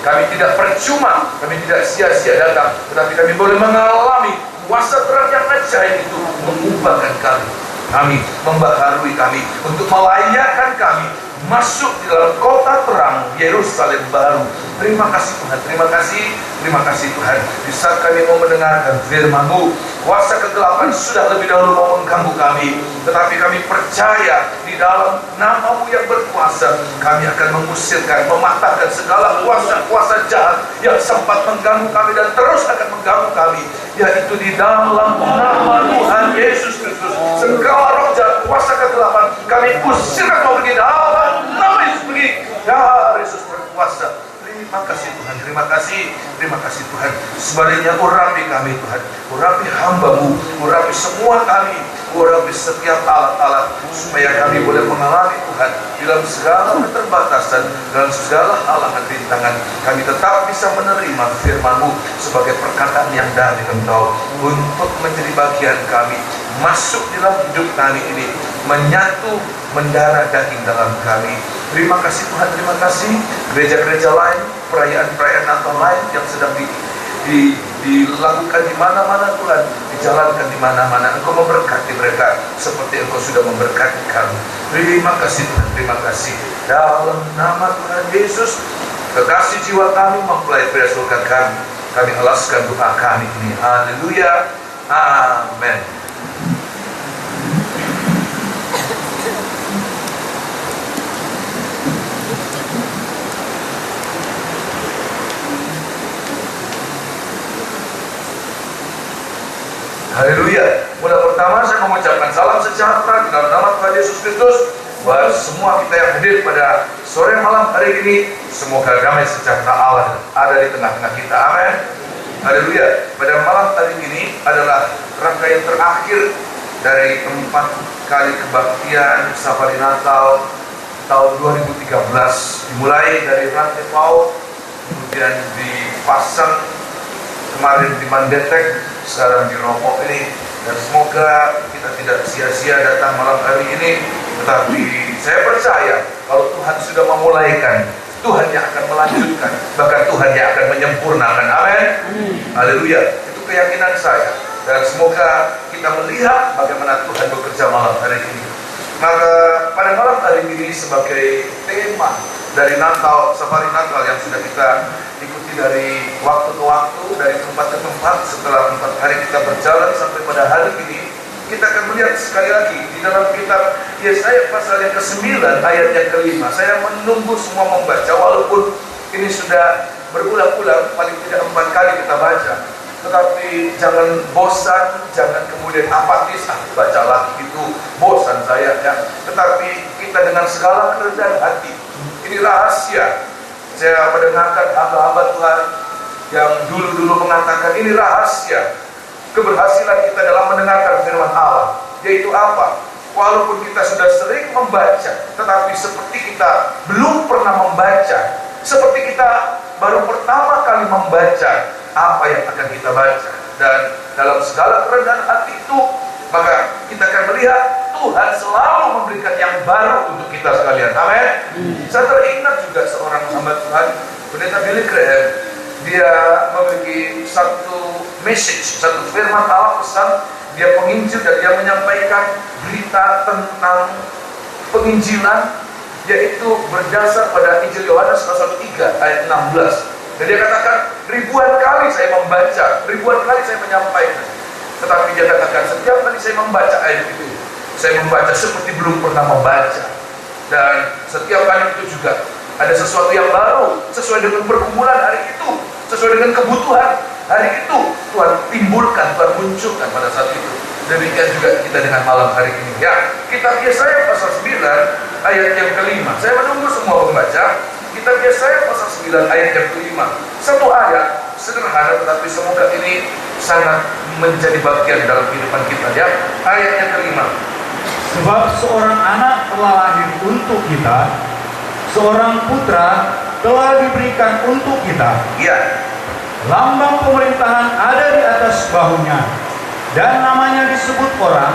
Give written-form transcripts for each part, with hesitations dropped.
Kami tidak percuma, kami tidak sia-sia datang, tetapi kami boleh mengalami kuasa terang yang ajaib itu mengubahkan kami. Kami membaharui kami untuk melayakkan kami masuk di dalam kota terang Yerusalem baru. Terima kasih Tuhan, terima kasih Tuhan. Di saat kami mau mendengarkan firman-Mu, kuasa kegelapan sudah lebih dahulu mau mengganggu kami, tetapi kami percaya di dalam nama-Mu yang berkuasa, kami akan mengusirkan, mematahkan segala kuasa-kuasa jahat yang sempat mengganggu kami dan terus akan mengganggu kami, yaitu di dalam nama Tuhan Yesus Kristus. Segala roh jahat, kuasa kegelapan kami usirkan kau pergi dalam nama Yesus, pergi. Ya Yesus berkuasa. Terima kasih Tuhan, terima kasih Tuhan. Sebaliknya urapi kami Tuhan, urapi hamba-Mu, urapi semua kami, urapi setiap alat-alat, supaya kami boleh mengalami Tuhan dalam segala keterbatasan, dalam segala halangan rintangan, kami tetap bisa menerima firman-Mu sebagai perkataan yang dari Engkau, untuk menjadi bagian kami, masuk dalam hidup kami ini, menyatu, mendarah daging dalam kami. Terima kasih Tuhan, terima kasih. Gereja-gereja lain, perayaan-perayaan Natal lain yang sedang dilakukan di mana-mana Tuhan, dijalankan di mana-mana. Engkau memberkati mereka seperti Engkau sudah memberkati kami. Terima kasih Tuhan, terima kasih. Dalam nama Tuhan Yesus, kekasih jiwa kami mempelai pria surga kami alaskan doa kami ini. Haleluya, amin. Haleluya. Mula pertama saya mengucapkan salam sejahtera di dalam nama Tuhan Yesus Kristus buat semua kita yang hadir pada sore malam hari ini. Semoga damai sejahtera Allah ada di tengah-tengah kita. Amin. Haleluya. Pada malam hari ini adalah rangkaian terakhir dari 4 kali kebaktian Safari Natal tahun 2013. Dimulai dari Rantai Pau, kemudian dipasang kemarin di Mandetek, sekarang di Romo ini. Dan semoga kita tidak sia-sia datang malam hari ini, tetapi saya percaya kalau Tuhan sudah memulaikan, Tuhan yang akan melanjutkan, bahkan Tuhan yang akan menyempurnakan. Amin. Haleluya. Itu keyakinan saya, dan semoga kita melihat bagaimana Tuhan bekerja malam hari ini. Maka pada malam hari ini sebagai tema dari Natal, Safari Natal yang sudah kita ikuti dari waktu ke waktu, dari tempat ke tempat, setelah 4 hari kita berjalan sampai pada hari ini, kita akan melihat sekali lagi di dalam kitab Yesaya pasal yang ke-9 ayat yang ke-5. Saya menunggu semua membaca, walaupun ini sudah berulang-ulang, paling tidak 4 kali kita baca. Tetapi jangan bosan, jangan kemudian apatis, baca lagi itu bosan saya ya. Tetapi kita dengan segala kerendahan hati, ini rahasia. Saya mendengarkan hamba-hamba Tuhan yang dulu-dulu mengatakan ini rahasia keberhasilan kita dalam mendengarkan firman Allah, yaitu apa? Walaupun kita sudah sering membaca, tetapi seperti kita belum pernah membaca, seperti kita baru pertama kali membaca apa yang akan kita baca. Dan dalam segala kerendahan hati itu, maka kita akan melihat Tuhan selalu memberikan yang baru untuk kita sekalian. Amin. Saya teringat juga seorang hamba Tuhan, Pendeta Billy Graham. Dia memiliki satu message, satu firman Allah, pesan. Dia penginjil dan dia menyampaikan berita tentang penginjilan, yaitu berdasar pada Injil Yohanes pasal 3 ayat 16. Dan dia katakan, ribuan kali saya membaca, ribuan kali saya menyampaikan, tetapi dia katakan setiap kali saya membaca ayat itu, saya membaca seperti belum pernah membaca. Dan setiap kali itu juga ada sesuatu yang baru, sesuai dengan pergumulan hari itu, sesuai dengan kebutuhan hari itu, Tuhan timbulkan, Tuhan munculkan pada saat itu. Demikian juga kita dengan malam hari ini ya. Kitab Yesaya pasal 9 ayat yang ke-5. Saya menunggu semua membaca Kitab Yesaya pasal 9 ayat yang ke-5. Satu ayat sederhana, tetapi semoga ini sangat menjadi bagian dalam kehidupan kita ya. Ayat yang ke-5. Sebab seorang anak telah lahir untuk kita, seorang putra telah diberikan untuk kita. Ya. Lambang pemerintahan ada di atas bahunya, dan namanya disebut orang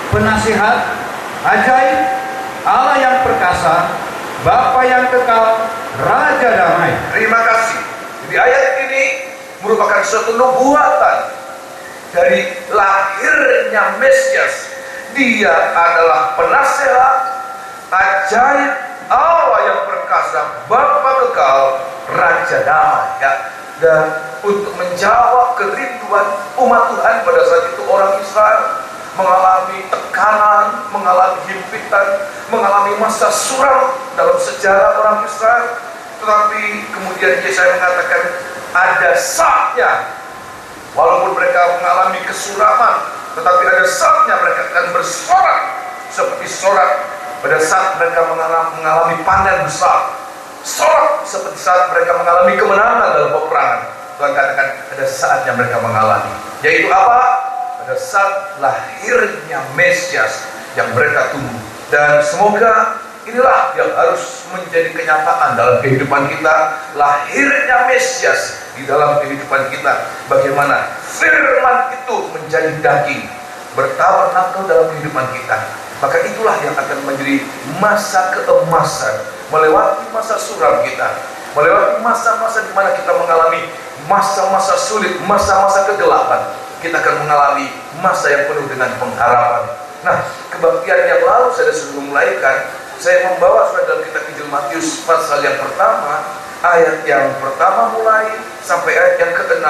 penasihat, ajaib, Allah yang perkasa, Bapa yang kekal, Raja Damai. Terima kasih. Jadi ayat ini merupakan suatu nubuatan dari lahirnya Mesias. Dia adalah penasehat, ajaib, Allah yang perkasa, Bapa kekal, Raja Damai. Ya. Dan untuk menjawab kerinduan umat Tuhan pada saat itu, orang Israel mengalami tekanan, mengalami himpitan, mengalami masa suram dalam sejarah orang Israel. Tetapi kemudian Yesaya mengatakan ada saatnya, walaupun mereka mengalami kesuraman, tetapi ada saatnya mereka akan bersorak seperti sorak pada saat mereka mengalami panen besar. Sorak seperti saat mereka mengalami kemenangan dalam peperangan. Tuhan katakan ada saatnya mereka mengalami. Yaitu apa? Pada saat lahirnya Mesias yang mereka tunggu. Dan semoga inilah yang harus menjadi kenyataan dalam kehidupan kita. Lahirnya Mesias di dalam kehidupan kita. Bagaimana firman itu menjadi daging, bertabernakel dalam kehidupan kita. Maka itulah yang akan menjadi masa keemasan, melewati masa suram kita, melewati masa-masa di mana kita mengalami masa-masa sulit, masa-masa kegelapan. Kita akan mengalami masa yang penuh dengan pengharapan. Nah, kebaktian yang lalu saya sudah memulaikan. Saya membawa saudara dalam kitab Injil Matius pasal yang pertama, ayat yang pertama mulai sampai ayat yang ke-6,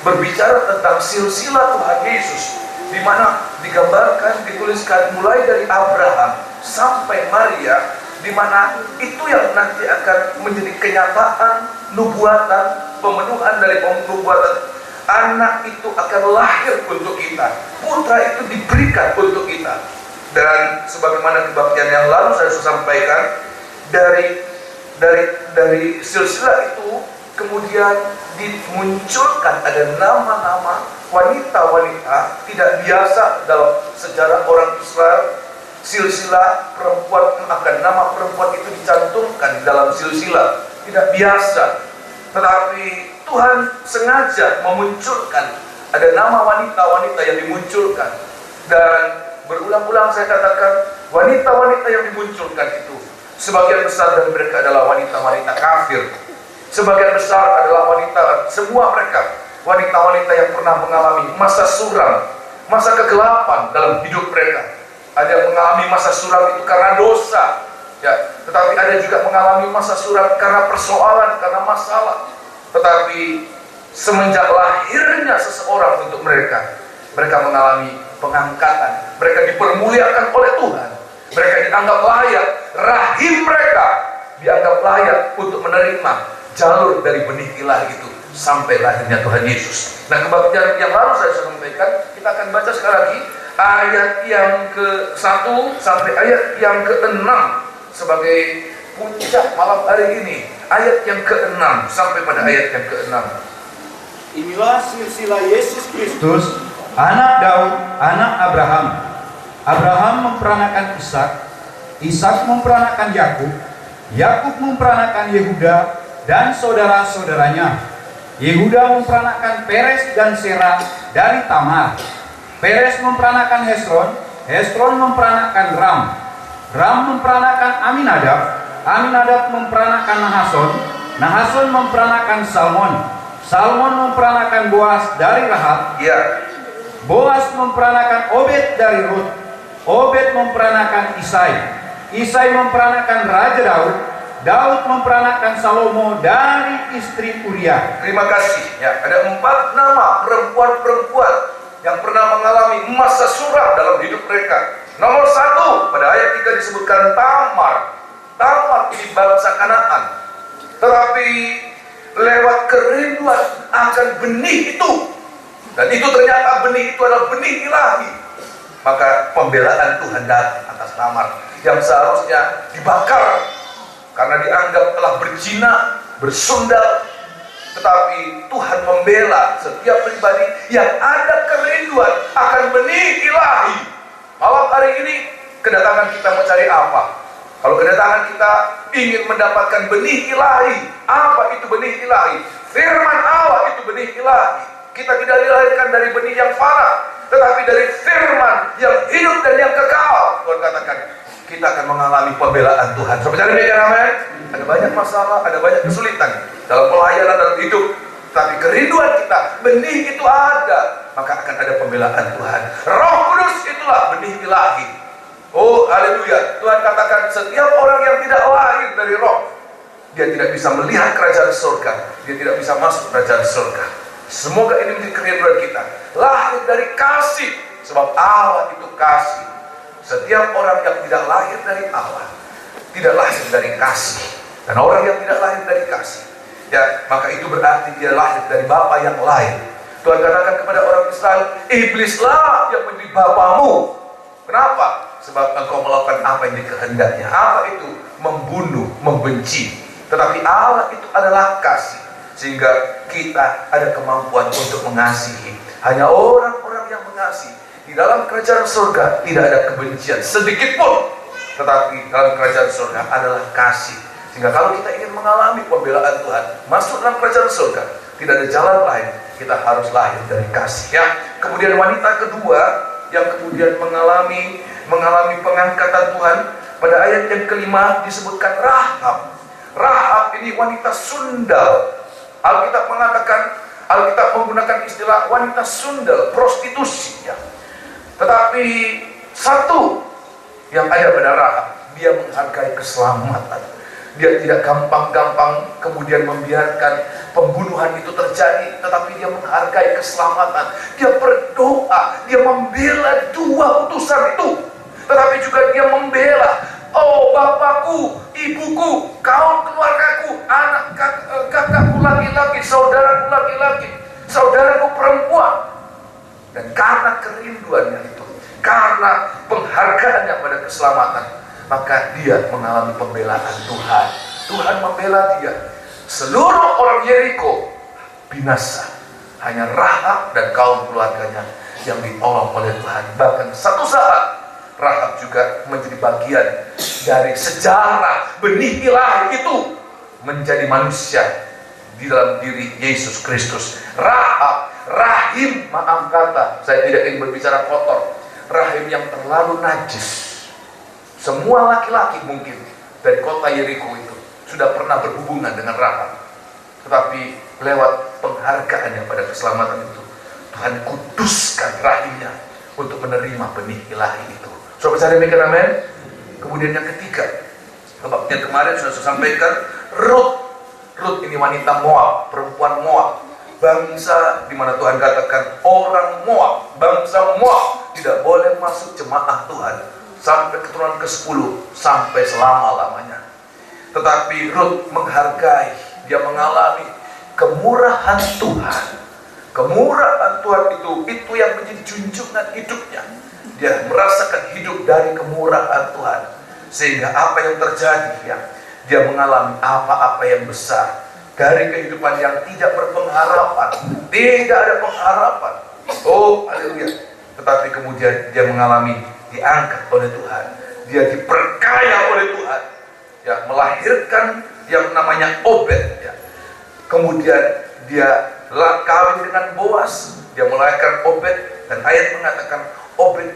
berbicara tentang silsilah Tuhan Yesus, di mana digambarkan, dituliskan mulai dari Abraham sampai Maria, di mana itu yang nanti akan menjadi kenyataan nubuatan, pemenuhan dari nubuatan. Anak itu akan lahir untuk kita, putra itu diberikan untuk kita. Dan sebagaimana kebaktian yang lalu saya sudah sampaikan, dari silsilah itu kemudian dimunculkan ada nama-nama wanita-wanita tidak biasa dalam sejarah orang Israel. Silsilah perempuan, akan nama perempuan itu dicantumkan dalam silsilah, tidak biasa. Tetapi Tuhan sengaja memunculkan ada nama wanita-wanita yang dimunculkan. Dan berulang-ulang saya katakan, wanita-wanita yang dimunculkan itu sebagian besar dari mereka adalah wanita-wanita kafir. Sebagian besar adalah wanita, semua mereka wanita-wanita yang pernah mengalami masa suram, masa kegelapan dalam hidup mereka. Ada yang mengalami masa suram itu karena dosa, ya, tetapi ada juga mengalami masa suram karena persoalan, karena masalah. Tetapi semenjak lahirnya seseorang untuk mereka, mereka mengalami pengangkatan, mereka dipermuliakan oleh Tuhan, mereka dianggap layak, rahim mereka dianggap layak untuk menerima jalur dari benih ilahi itu sampai lahirnya Tuhan Yesus. Nah, kebaktian yang lalu saya sudah sampaikan, kita akan baca sekali lagi ayat yang ke-1 sampai ayat yang ke-6 sebagai puncak malam hari ini. Ayat yang ke-6 sampai pada ayat yang ke-6. Inilah silsilah Yesus Kristus, Anak Daud, anak Abraham. Abraham memperanakan Ishak, Ishak memperanakan Yakub, Yakub memperanakan Yehuda dan saudara-saudaranya. Yehuda memperanakan Peres dan Serah dari Tamar. Peres memperanakan Hesron, Hesron memperanakan Ram, Ram memperanakan Aminadab, Aminadab memperanakan Nahason, Nahason memperanakan Salmon, Salmon memperanakan Boas dari Rahab, Ya, Boas memperanakan Obed dari Rut, Obed memperanakan Isai, Isai memperanakan Raja Daud, Daud memperanakan Salomo dari istri Uria. terima kasih. Ya, ada 4 nama perempuan-perempuan yang pernah mengalami masa suram dalam hidup mereka. Nomor 1 pada ayat 3 disebutkan Tamar. Tamar ini bangsa Kanaan. Tetapi lewat kerinduan akan benih itu, dan itu ternyata benih itu adalah benih ilahi, maka pembelaan Tuhan datang atas Tamar yang seharusnya dibakar karena dianggap telah berzina, bersundal. Tetapi Tuhan membela setiap pribadi yang ada kerinduan akan benih ilahi. Malam hari ini kedatangan kita mencari apa? Kalau kedatangan kita ingin mendapatkan benih ilahi, apa itu benih ilahi? Firman Allah itu benih ilahi. Kita tidak dilahirkan dari benih yang fana, tetapi dari firman yang hidup dan yang kekal. Tuhan katakan, kita akan mengalami pembelaan Tuhan. Sobat cari mereka, amin. Ada banyak masalah, ada banyak kesulitan dalam pelayanan dalam hidup, tapi kerinduan kita, benih itu ada, maka akan ada pembelaan Tuhan. Roh Kudus itulah benih ilahi. Oh, haleluya. Tuhan katakan setiap orang yang tidak lahir dari roh, dia tidak bisa melihat kerajaan surga, dia tidak bisa masuk kerajaan surga. Semoga ini menjadi kerinduan kita. Lahir dari kasih, sebab Allah itu kasih. Setiap orang yang tidak lahir dari Allah, tidak lahir dari kasih. Dan orang yang tidak lahir dari kasih, ya, maka itu berarti dia lahir dari bapa yang lain. Tuhan katakan kepada orang Israel, iblislah yang menjadi bapamu. Kenapa? Sebab engkau melakukan apa yang dikehendaknya. Apa itu? Membunuh, membenci. Tetapi Allah itu adalah kasih, sehingga kita ada kemampuan untuk mengasihi. Hanya orang-orang yang mengasihi. Di dalam kerajaan surga tidak ada kebencian sedikit pun, tetapi dalam kerajaan surga adalah kasih. Sehingga kalau kita ingin mengalami pembelaan Tuhan, masuk dalam kerajaan surga, tidak ada jalan lain, kita harus lahir dari kasih. Ya. Kemudian wanita kedua yang kemudian mengalami pengangkatan Tuhan, pada ayat yang kelima disebutkan Rahab. Rahab ini wanita sundal. Alkitab menggunakan istilah wanita sundal, prostitusi. Ya. Tetapi satu yang ada pada Rahab, dia menghargai keselamatan. Dia tidak gampang-gampang kemudian membiarkan pembunuhan itu terjadi, tetapi dia menghargai keselamatan. Dia berdoa, dia membela dua utusan itu, tetapi juga dia membela, oh bapakku, ibuku, kaum keluargaku, anak kakakku laki-laki, saudaraku laki-laki, saudaraku perempuan. Dan karena kerinduannya itu, karena penghargaannya pada keselamatan, maka dia mengalami pembelaan Tuhan. Tuhan membela dia. Seluruh orang Yeriko binasa. Hanya Rahab dan kaum keluarganya yang ditolong oleh Tuhan. Bahkan satu saat Rahab juga menjadi bagian dari sejarah benih ilahi itu menjadi manusia di dalam diri Yesus Kristus. Rahab, rahim, maaf kata, saya tidak ingin berbicara kotor, rahim yang terlalu najis. Semua laki-laki mungkin dari kota Yeriko itu sudah pernah berhubungan dengan Rahab, tetapi lewat penghargaannya pada keselamatan itu, Tuhan kuduskan rahimnya untuk menerima benih ilahi itu. Sobat saya demikian, amin. Kemudian yang ketiga, yang kemarin sudah saya sampaikan, Ruth ini wanita Moab, perempuan Moab, bangsa di mana Tuhan katakan orang Moab, bangsa Moab tidak boleh masuk jemaah Tuhan sampai keturunan ke-10, sampai selama-lamanya. Tetapi Ruth menghargai, dia mengalami kemurahan Tuhan. Kemurahan Tuhan itu yang menjadi junjungan hidupnya. Dia merasakan hidup dari kemurahan Tuhan, sehingga apa yang terjadi, ya, dia mengalami apa-apa yang besar dari kehidupan yang tidak berpengharapan, tidak ada pengharapan. Oh, haleluya. Tetapi kemudian dia mengalami diangkat oleh Tuhan, dia diperkaya oleh Tuhan, ya, melahirkan yang namanya Obed, ya. Kemudian dia kawin dengan Boas, dia melahirkan Obed, dan ayat mengatakan Obed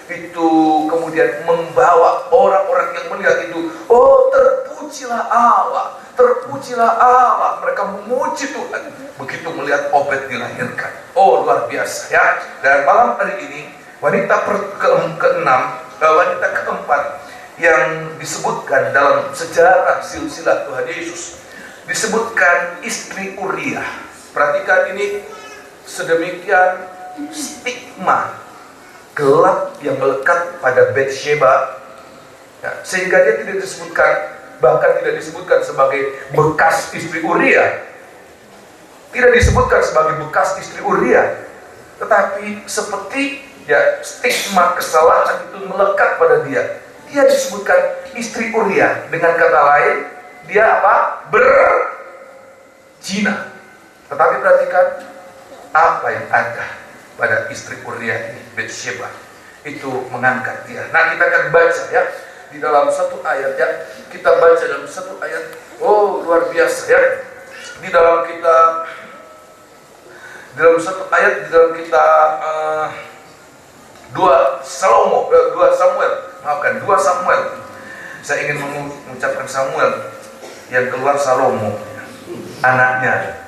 itu kemudian membawa orang-orang yang melihat itu, oh terpujilah Allah, terpujilah Allah, mereka memuji Tuhan begitu melihat Obed dilahirkan. Oh luar biasa, ya. Dan malam hari ini wanita keempat yang disebutkan dalam sejarah silsilah Tuhan Yesus, disebutkan istri Uriah. Perhatikan ini, sedemikian stigma gelap yang melekat pada Batsheba, ya, sehingga dia tidak disebutkan, bahkan tidak disebutkan sebagai bekas istri Uriah, tidak disebutkan sebagai bekas istri Uriah, tetapi seperti, ya, stigma kesalahan itu melekat pada dia. Dia disebutkan istri Uriah, dengan kata lain dia apa? Berzina. Tetapi perhatikan apa yang ada pada istri Uriah ini, Batsheba, itu mengangkat dia. Nah, kita akan baca, ya, di dalam satu ayat, ya, kita baca dalam satu ayat. Oh luar biasa, ya, di dalam satu ayat, di dalam kitab 2 Samuel maafkan, 2 Samuel. Saya ingin mengucapkan Samuel yang keluar Salomo, anaknya.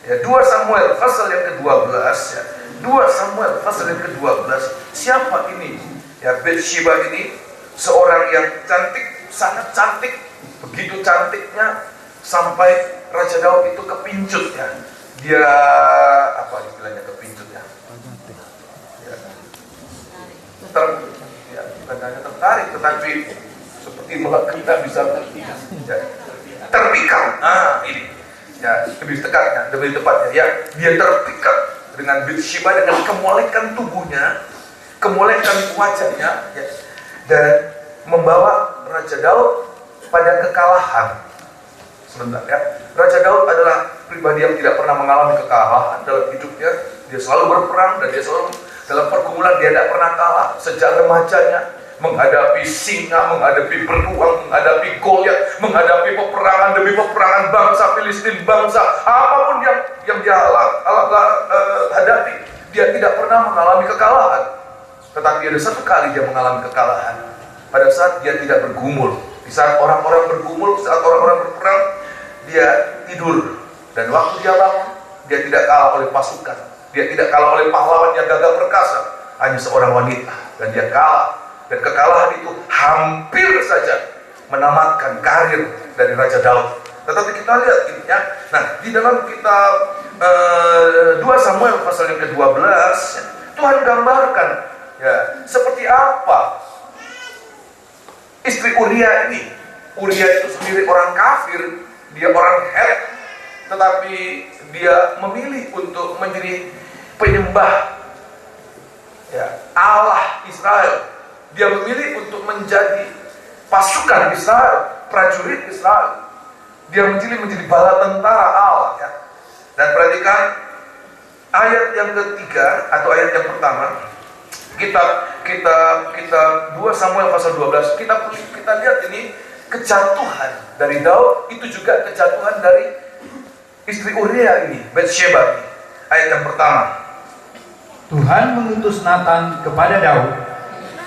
Ya, 2 Samuel pasal yang ke-12 ya. 2 Samuel pasal yang ke-12. Siapa ini? Ya, Bathsheba ini seorang yang cantik, sangat cantik, begitu cantiknya sampai Raja Daud itu kepincut ya. Dia apa istilahnya kepincut ya? Bukan hanya tertarik, tetapi seperti kita bisa terpikat. Ini ya lebih tepatnya ya, dia terpikat dengan Bathsheba, dengan kemolekan tubuhnya, kemolekan wajahnya ya, dan membawa Raja Daud pada kekalahan. Sebentar ya, Raja Daud adalah pribadi yang tidak pernah mengalami kekalahan dalam hidupnya. Dia selalu berperang dan dia selalu dalam pergumulan, dia tidak pernah kalah. Sejak remajanya menghadapi singa, menghadapi beruang, menghadapi Goliat, menghadapi peperangan demi peperangan bangsa Filistin, bangsa apapun yang dia hadapi, dia tidak pernah mengalami kekalahan. Tetapi ada satu kali dia mengalami kekalahan, pada saat dia tidak bergumul. Di saat orang-orang bergumul, saat orang-orang berperang, dia tidur. Dan waktu dia bangun, dia tidak kalah oleh pasukan, dia tidak kalah oleh pahlawan yang gagah perkasa, hanya seorang wanita, dan dia kalah. Dan kekalahan itu hampir saja menamatkan karir dari Raja Daud. Tetapi kita lihat ini ya. Nah, di dalam kitab 2 Samuel pasal yang ke-12 ya, Tuhan gambarkan ya seperti apa istri Uria ini. Uria itu sendiri orang kafir, dia orang Het, tetapi dia memilih untuk menjadi penyembah ya, Allah Israel. Dia memilih untuk menjadi pasukan Israel, prajurit Israel. Dia memilih menjadi bala tentara Allah ya. Dan perhatikan ayat yang ketiga atau ayat yang pertama. Kita 2 Samuel pasal 12. Kita lihat ini kejatuhan dari Daud, itu juga kejatuhan dari istri Uria ini, Bathsheba. Ayat yang pertama. Tuhan mengutus Nathan kepada Daud.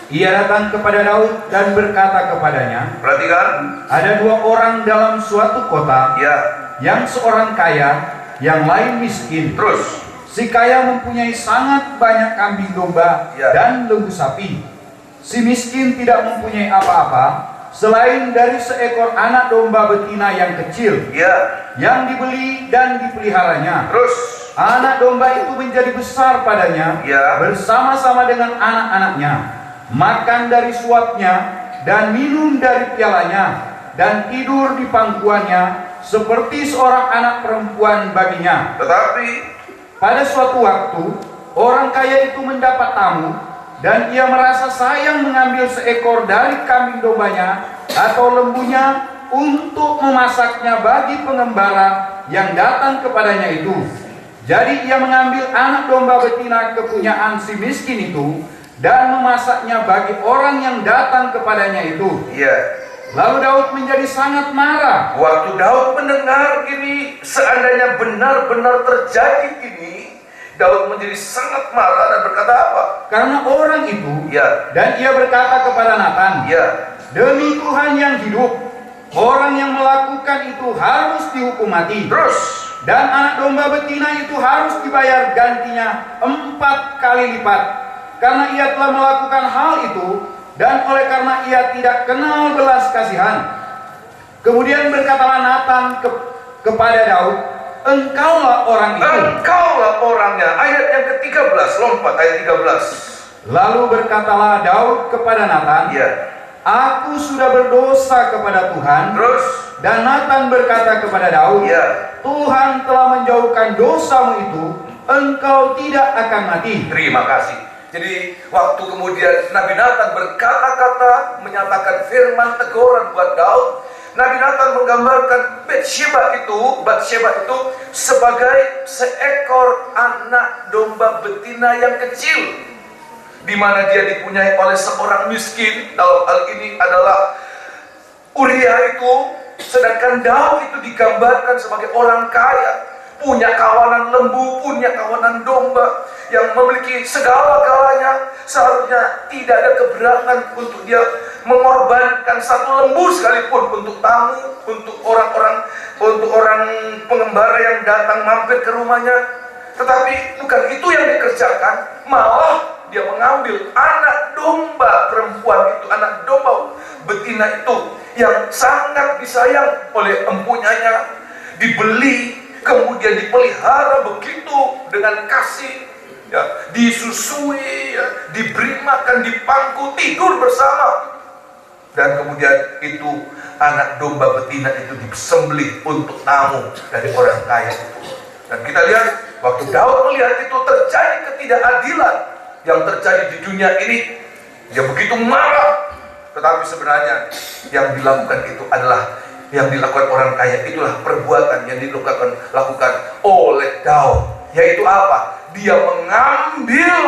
Ia datang kepada Daud dan berkata kepadanya, Perhatikan, ada 2 orang dalam suatu kota, ya, yang seorang kaya, yang lain miskin. terus, Si kaya mempunyai sangat banyak kambing domba Ya. dan lembu sapi. Si miskin tidak mempunyai apa-apa selain dari seekor anak domba betina yang kecil, ya, yang dibeli dan dipeliharanya. terus, Anak domba itu menjadi besar padanya, Ya. bersama-sama dengan anak-anaknya, makan dari suapnya dan minum dari pialanya, dan tidur di pangkuannya seperti seorang anak perempuan baginya. tetapi Pada suatu waktu, orang kaya itu mendapat tamu, dan ia merasa sayang mengambil seekor dari kambing dombanya atau lembunya untuk memasaknya bagi pengembara yang datang kepadanya itu. Jadi ia mengambil anak domba betina kepunyaan si miskin itu dan memasaknya bagi orang yang datang kepadanya itu. ya, Lalu Daud menjadi sangat marah. waktu Daud mendengar ini, seandainya benar-benar terjadi ini, Daud menjadi sangat marah dan berkata apa? Karena orang itu, Ya, dan ia berkata kepada Nathan, ya, demi Tuhan yang hidup, orang yang melakukan itu harus dihukum mati. terus, Dan anak domba betina itu harus dibayar gantinya 4 kali lipat. Karena ia telah melakukan hal itu, dan oleh karena ia tidak kenal belas kasihan. Kemudian berkatalah Nathan kepada Daud, engkaulah orang itu. engkaulah orangnya. Ayat yang ke-13, lompat ayat 13. Lalu berkatalah Daud kepada Nathan, Ya, aku sudah berdosa kepada Tuhan. terus, Dan Nathan berkata kepada Daud, ya, Tuhan telah menjauhkan dosamu itu, engkau tidak akan mati. terima kasih. Jadi waktu kemudian Nabi Nathan berkata-kata, menyatakan firman teguran buat Daud, Nabi Nathan menggambarkan Bathsheba itu sebagai seekor anak domba betina yang kecil, di mana dia dipunyai oleh seorang miskin. Dalam hal ini adalah Uria itu, sedangkan Daud itu digambarkan sebagai orang kaya, punya kawanan lembu, punya kawanan domba, yang memiliki segala-galanya. Seharusnya tidak ada keberatan untuk dia mengorbankan satu lembu sekalipun untuk tamu, untuk orang pengembara yang datang mampir ke rumahnya. Tetapi bukan itu yang dikerjakan, malah dia mengambil anak domba perempuan itu, anak domba betina itu yang sangat disayang oleh empunyanya, dibeli, kemudian dipelihara begitu dengan kasih, ya, disusui, ya, diberi makan, dipangku, tidur bersama. Dan kemudian itu anak domba betina itu disembelih untuk tamu dari orang kaya itu. Dan kita lihat waktu Daud melihat itu terjadi ketidakadilan yang terjadi di dunia ini, dia begitu marah. Tetapi sebenarnya yang dilakukan itu adalah, yang dilakukan orang kaya itulah perbuatan yang lakukan oleh Daud. Yaitu apa? Dia mengambil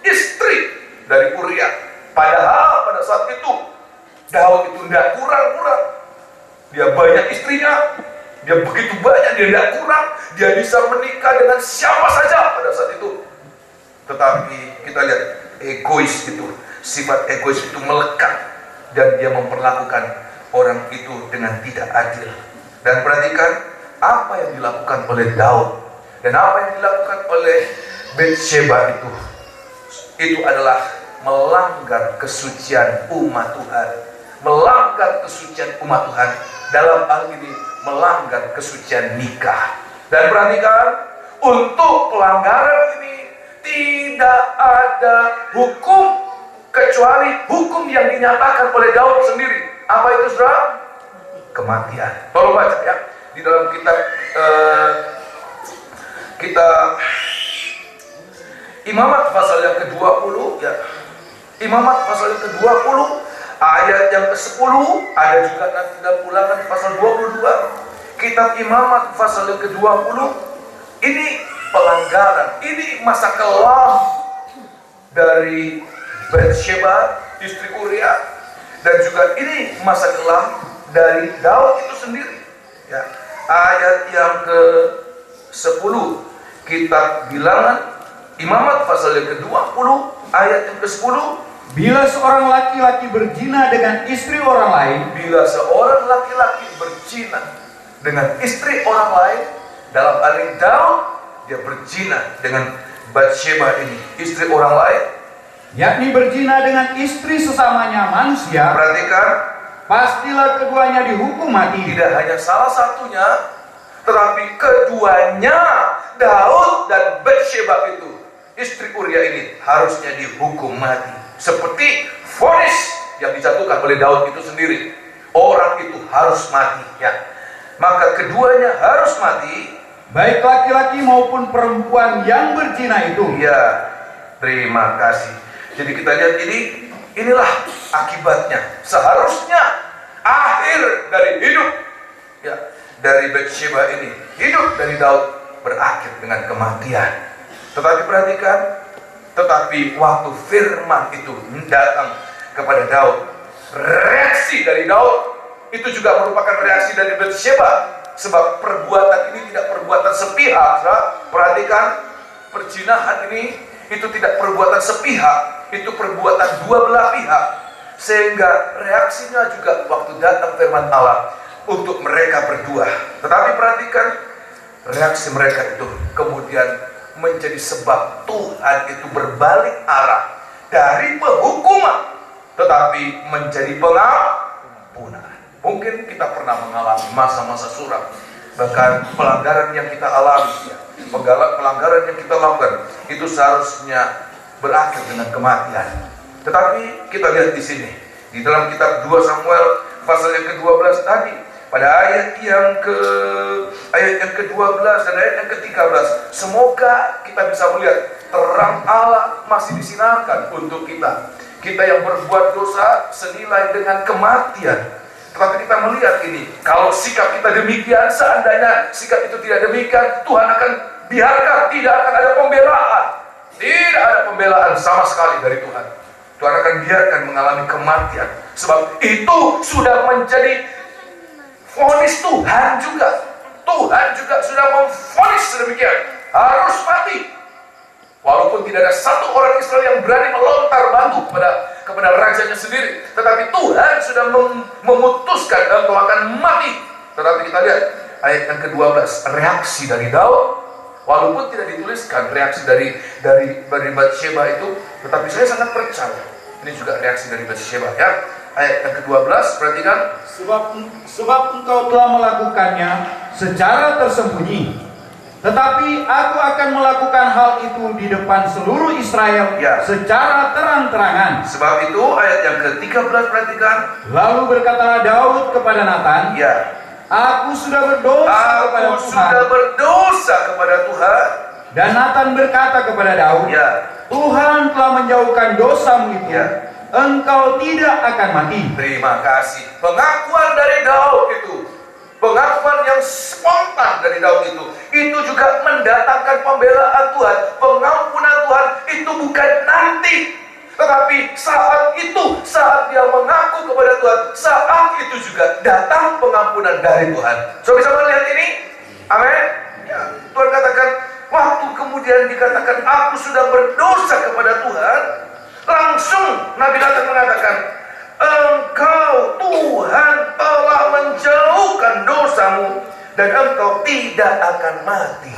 istri dari Uria. Padahal pada saat itu Daud itu tidak kurang-kurang. Dia banyak istrinya, dia begitu banyak, dia tidak kurang. Dia bisa menikah dengan siapa saja pada saat itu. Tetapi kita lihat egois itu, sifat egois itu melekat, dan dia memperlakukan orang itu dengan tidak adil. Dan perhatikan apa yang dilakukan oleh Daud dan apa yang dilakukan oleh Batsheba itu adalah melanggar kesucian umat Tuhan. Melanggar kesucian umat Tuhan, dalam hal ini melanggar kesucian nikah. Dan perhatikan, untuk pelanggaran ini tidak ada hukum kecuali hukum yang dinyatakan oleh Daud sendiri. Apa itu, saudara? Kematian. Tolong baca ya, di dalam kitab Imamat pasal yang ke-20 ya. Imamat pasal yang ke-20 ayat yang ke-10, ada juga nanti dalam Ulangan pasal 22. Kitab Imamat pasal yang ke-20, ini pelanggaran, ini masa kelam dari Batsheba, istri Uria, dan juga ini masa kelam dari Daud itu sendiri. Ya, ayat yang ke-10 kitab Bilangan Imamat pasal yang ke-20 ayat yang ke-10. Bila seorang laki-laki berzina dengan istri orang lain, Bila seorang laki-laki berzina dengan istri orang lain, dalam hal ini Daud, dia berzina dengan Batsheba ini, istri orang lain, yakni berzina dengan istri sesamanya manusia, perhatikan, pastilah keduanya dihukum mati. tidak hanya salah satunya, tetapi keduanya, Daud dan Batsheba itu, istri Uria ini, harusnya dihukum mati. Seperti vonis yang dijatuhkan oleh Daud itu sendiri. Orang itu harus mati, ya. Maka keduanya harus mati, baik laki-laki maupun perempuan yang berzina itu. ya. Terima kasih. Jadi kita lihat inilah akibatnya. Seharusnya akhir dari hidup, ya, dari Batsheba ini, hidup dari Daud berakhir dengan kematian. Tetapi perhatikan, tetapi waktu firman itu datang kepada Daud, reaksi dari Daud itu juga merupakan reaksi dari Batsheba. Sebab perbuatan ini tidak perbuatan sepihak. Perhatikan, perzinahan ini itu tidak perbuatan sepihak, itu perbuatan dua belah pihak. Sehingga reaksinya juga waktu datang firman Allah untuk mereka berdua. Tetapi perhatikan, reaksi mereka itu kemudian menjadi sebab Tuhan itu berbalik arah dari penghukuman, tetapi menjadi pengampunan. Mungkin kita pernah mengalami masa-masa suram, bahkan pelanggaran yang kita alami, ya, pelanggaran yang kita lakukan itu seharusnya berakhir dengan kematian. Tetapi kita lihat di sini, di dalam kitab 2 Samuel pasal yang ke-12 tadi, pada ayat yang ke-12 dan ayat yang ke-13, semoga kita bisa melihat terang Allah masih disinarkan untuk kita. Kita yang berbuat dosa senilai dengan kematian. Tetapi kita melihat ini, kalau sikap kita demikian, seandainya sikap itu tidak demikian, Tuhan akan biarkan, tidak akan ada pembelaan. Tidak ada pembelaan sama sekali dari Tuhan. Tuhan akan biarkan mengalami kematian. Sebab itu sudah menjadi vonis Tuhan juga. Tuhan juga sudah memvonis Israel yang berani melontar batu kepada rajanya sendiri. Tetapi Tuhan sudah memutuskan engkau akan mati. Tetapi kita lihat ayat yang ke-12, reaksi dari Daud. Walaupun tidak dituliskan reaksi dari Batsheba itu, tetapi saya sangat percaya ini juga reaksi dari Batsheba, ya. Ayat yang ke-12, perhatikan. Sebab engkau telah melakukannya secara tersembunyi, tetapi aku akan melakukan hal itu di depan seluruh Israel, ya, secara terang-terangan. Sebab itu ayat yang ke-13, perhatikan. Lalu berkatalah Daud kepada Natan, Ya, aku sudah berdosa kepada aku Tuhan. sudah berdosa kepada Tuhan. Dan Natan berkata kepada Daud, Ya, Tuhan telah menjauhkan dosamu itu, ya, engkau tidak akan mati. terima kasih. Pengakuan dari Daud itu, pengakuan yang spontan dari Daud itu juga mendatangkan pembelaan Tuhan, pengampunan Tuhan. Itu bukan nanti, tetapi saat itu, saat dia mengaku kepada Tuhan, saat itu juga datang pengampunan dari Tuhan. So, bisa melihat ini? Amin. Ya, Tuhan katakan, waktu kemudian dikatakan aku sudah berdosa kepada Tuhan, langsung Nabi Natan mengatakan, engkau Tuhan telah menjauhkan dosamu dan engkau tidak akan mati.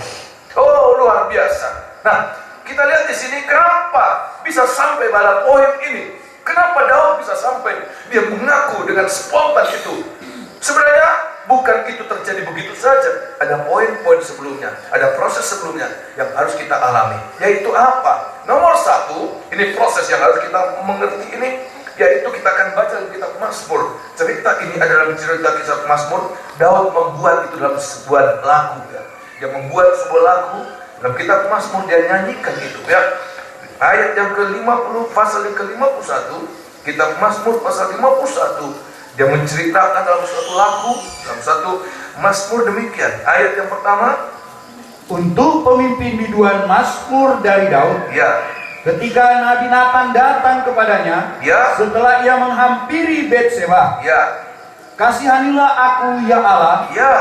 Oh, luar biasa. Nah, kita lihat di sini kenapa bisa sampai pada poin ini. Kenapa Daud bisa sampai dia mengaku dengan spontan itu. Sebenarnya bukan itu terjadi begitu saja. Ada poin-poin sebelumnya, ada proses sebelumnya yang harus kita alami. Yaitu apa? Nomor satu, ini proses yang harus kita mengerti ini, yaitu kita akan baca dalam kitab Mazmur. Cerita ini adalah cerita kisah Mazmur. Daud membuat itu dalam sebuah lagu, ya. Dia membuat sebuah lagu dalam kitab Mazmur, dia nyanyikan itu, ya. Ayat yang ke-50, pasal yang ke-51, kitab Mazmur pasal 51, dia menceritakan dalam suatu lagu, dalam satu Mazmur demikian. Ayat yang pertama, Untuk pemimpin biduan Mazmur dari Daud, ya, ketika Nabi Natan datang kepadanya, ya, setelah ia menghampiri Betseba, ya, kasihanilah aku ya Allah, ya.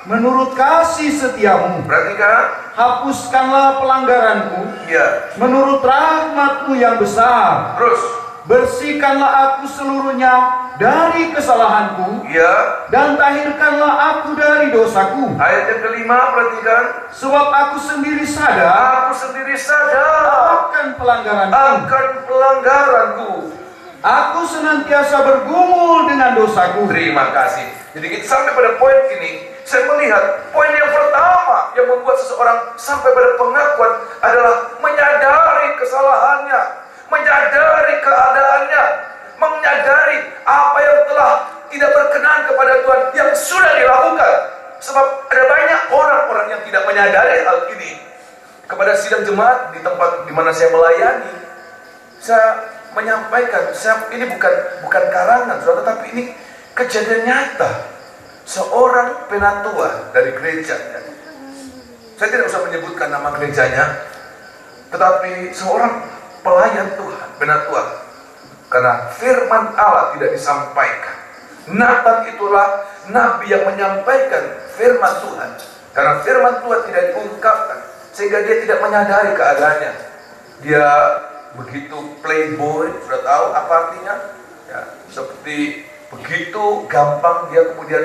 menurut kasih setiamu, Perhatikan, hapuskanlah pelanggaranku, ya. menurut rahmatmu yang besar, Terus, bersihkanlah aku seluruhnya dari kesalahanku, ya. dan tahirkanlah aku dari dosaku. Ayat yang kelima, perhatikan. Sebab aku sendiri sadar Aku sendiri sadar akan pelanggaranku. akan pelanggaranku. Aku senantiasa bergumul dengan dosaku. Terima kasih. Jadi kita sampai pada poin ini, saya melihat poin yang pertama yang membuat seseorang sampai pada pengakuan adalah menyadari kesalahannya, menyadari keadaannya, menyadari apa yang telah tidak berkenan kepada Tuhan yang sudah dilakukan. Sebab ada banyak orang-orang yang tidak menyadari hal ini. Kepada sidang jemaat di tempat di mana saya melayani, saya menyampaikan, ini bukan karangan, saudara, tetapi ini kejadian nyata. Seorang penatua dari gereja, saya tidak usah menyebutkan nama gerejanya, tetapi seorang pelayan Tuhan, penatua, karena firman Allah tidak disampaikan. Natan itulah nabi yang menyampaikan firman Tuhan, karena firman Tuhan tidak diungkapkan, sehingga dia tidak menyadari keadaannya. Dia begitu playboy, sudah tahu apa artinya, ya, seperti begitu gampang dia kemudian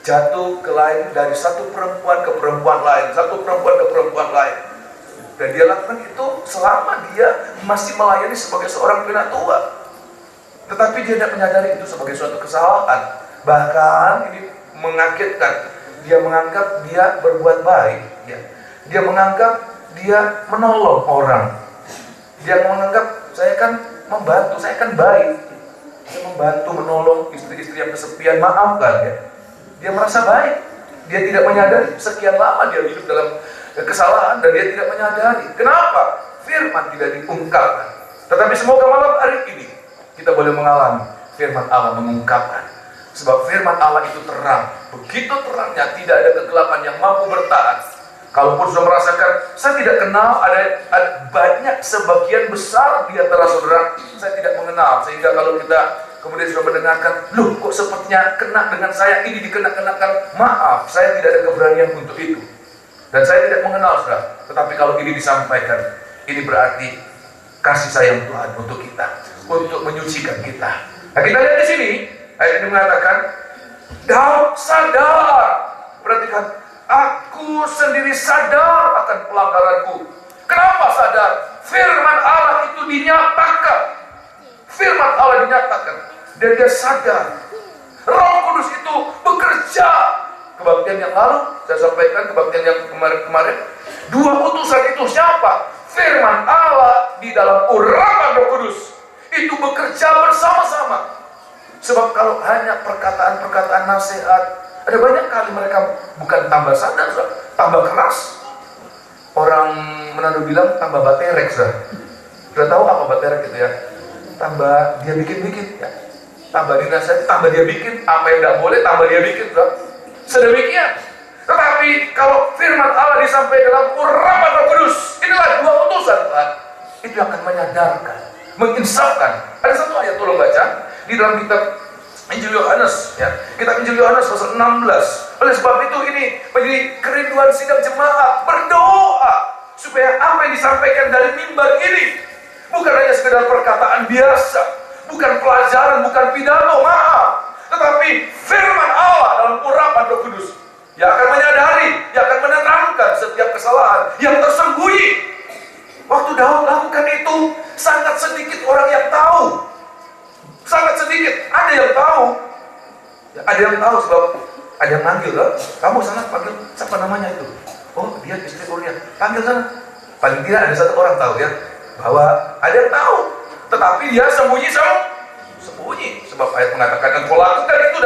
jatuh ke lain, dari satu perempuan ke perempuan lain, satu perempuan ke perempuan lain, dan dia lakukan itu selama dia masih melayani sebagai seorang penatua. Tetapi dia tidak menyadari itu sebagai suatu kesalahan. Bahkan ini mengagetkan, dia menganggap dia berbuat baik, ya. Dia menganggap dia menolong orang. Dia menganggap saya kan membantu, saya kan baik, saya membantu menolong istri-istri yang kesepian, maafkan, ya. Dia merasa baik. Dia tidak menyadari sekian lama dia hidup dalam kesalahan dan dia tidak menyadari. Kenapa? Firman tidak diungkapkan. Tetapi semoga malam hari ini kita boleh mengalami firman Allah mengungkapkan. Sebab firman Allah itu terang, begitu terangnya, tidak ada kegelapan yang mampu bertahan. Kalaupun sudah merasakan, saya tidak kenal, ada banyak sebagian besar di antara saudara saya tidak mengenal, sehingga kalau kita kemudian sudah mendengarkan, loh kok sepertinya kena dengan saya, ini dikena-kenakan, maaf, saya tidak ada keberanian untuk itu, dan saya tidak mengenal, saudara. Tetapi kalau ini disampaikan, ini berarti kasih sayang Tuhan untuk kita, untuk menyucikan kita. Nah, kita lihat di sini, ayat ini mengatakan, Daud sadar. Perhatikan, aku sendiri sadar akan pelanggaranku. Kenapa sadar? Firman Allah itu dinyatakan. Firman Allah dinyatakan. Dan dia sadar. Roh Kudus itu bekerja. Kebaktian yang lalu, saya sampaikan kebaktian yang kemarin. Dua utusan itu siapa? Firman Allah di dalam urapan Roh Kudus. Itu bekerja bersama-sama. Sebab kalau hanya perkataan-perkataan nasihat, ada banyak kali mereka bukan tambah sadar, tambah keras. Orang Manado bilang tambah baterek, sudah tahu apa baterek itu ya? Tambah dia bikin-bikin ya. Tambah dinasihati, tambah dia bikin. Apa yang tidak boleh, tambah dia bikin, sedemikian. Tetapi kalau firman Allah disampaikan dalam urapan Roh Kudus, inilah dua utusan Tuhan. Itu akan menyadarkan, menginsafkan. Ada satu ayat, tolong baca di dalam kitab Injil Yohanes, ya. Kitab Injil Yohanes pasal 16. Oleh sebab itu ini menjadi kerinduan sidang jemaat, berdoa supaya apa yang disampaikan dari mimbar ini bukan hanya sekedar perkataan biasa, bukan pelajaran, bukan pidato, maaf, tetapi firman Allah dalam urapan Roh Kudus yang akan menyadari, yang akan menenangkan setiap kesalahan yang tersembunyi. Waktu Daud lakukan itu, sangat sedikit orang yang tahu. Sangat sedikit. Ada yang tahu. Ya, ada yang tahu sebab ada yang manggil, kan? Kamu sana panggil siapa namanya itu? Oh, dia istri Uria. Panggil sana. Paling tidak ada satu orang tahu ya, bahwa ada yang tahu. Tetapi dia sembunyi. Sebab ayat mengatakan engkau lakukan itu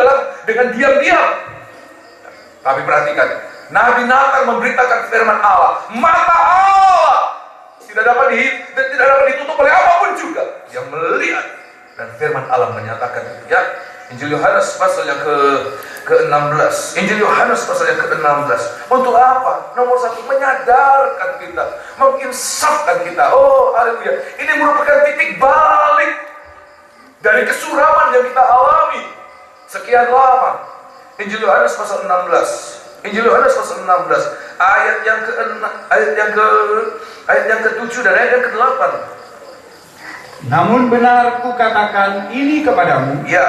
dengan diam-diam. Tapi perhatikan, Nabi Nathan memberitakan firman Allah. Mata Allah tidak dapat ditutup oleh apapun juga. Dia melihat dan firman Allah menyatakan itu ya. Injil Yohanes pasal yang ke-16. Injil Yohanes pasal yang ke-16. Untuk apa? Nomor satu, menyadarkan kita, menginsafkan kita. Oh, haleluya. Ini merupakan titik balik dari kesuraman yang kita alami sekian lama. Injil Yohanes pasal 16. Injil Yohanes pasal 16 ayat yang ke-7 dan ayat yang ke-8. Namun benar kukatakan ini kepadamu, Ya,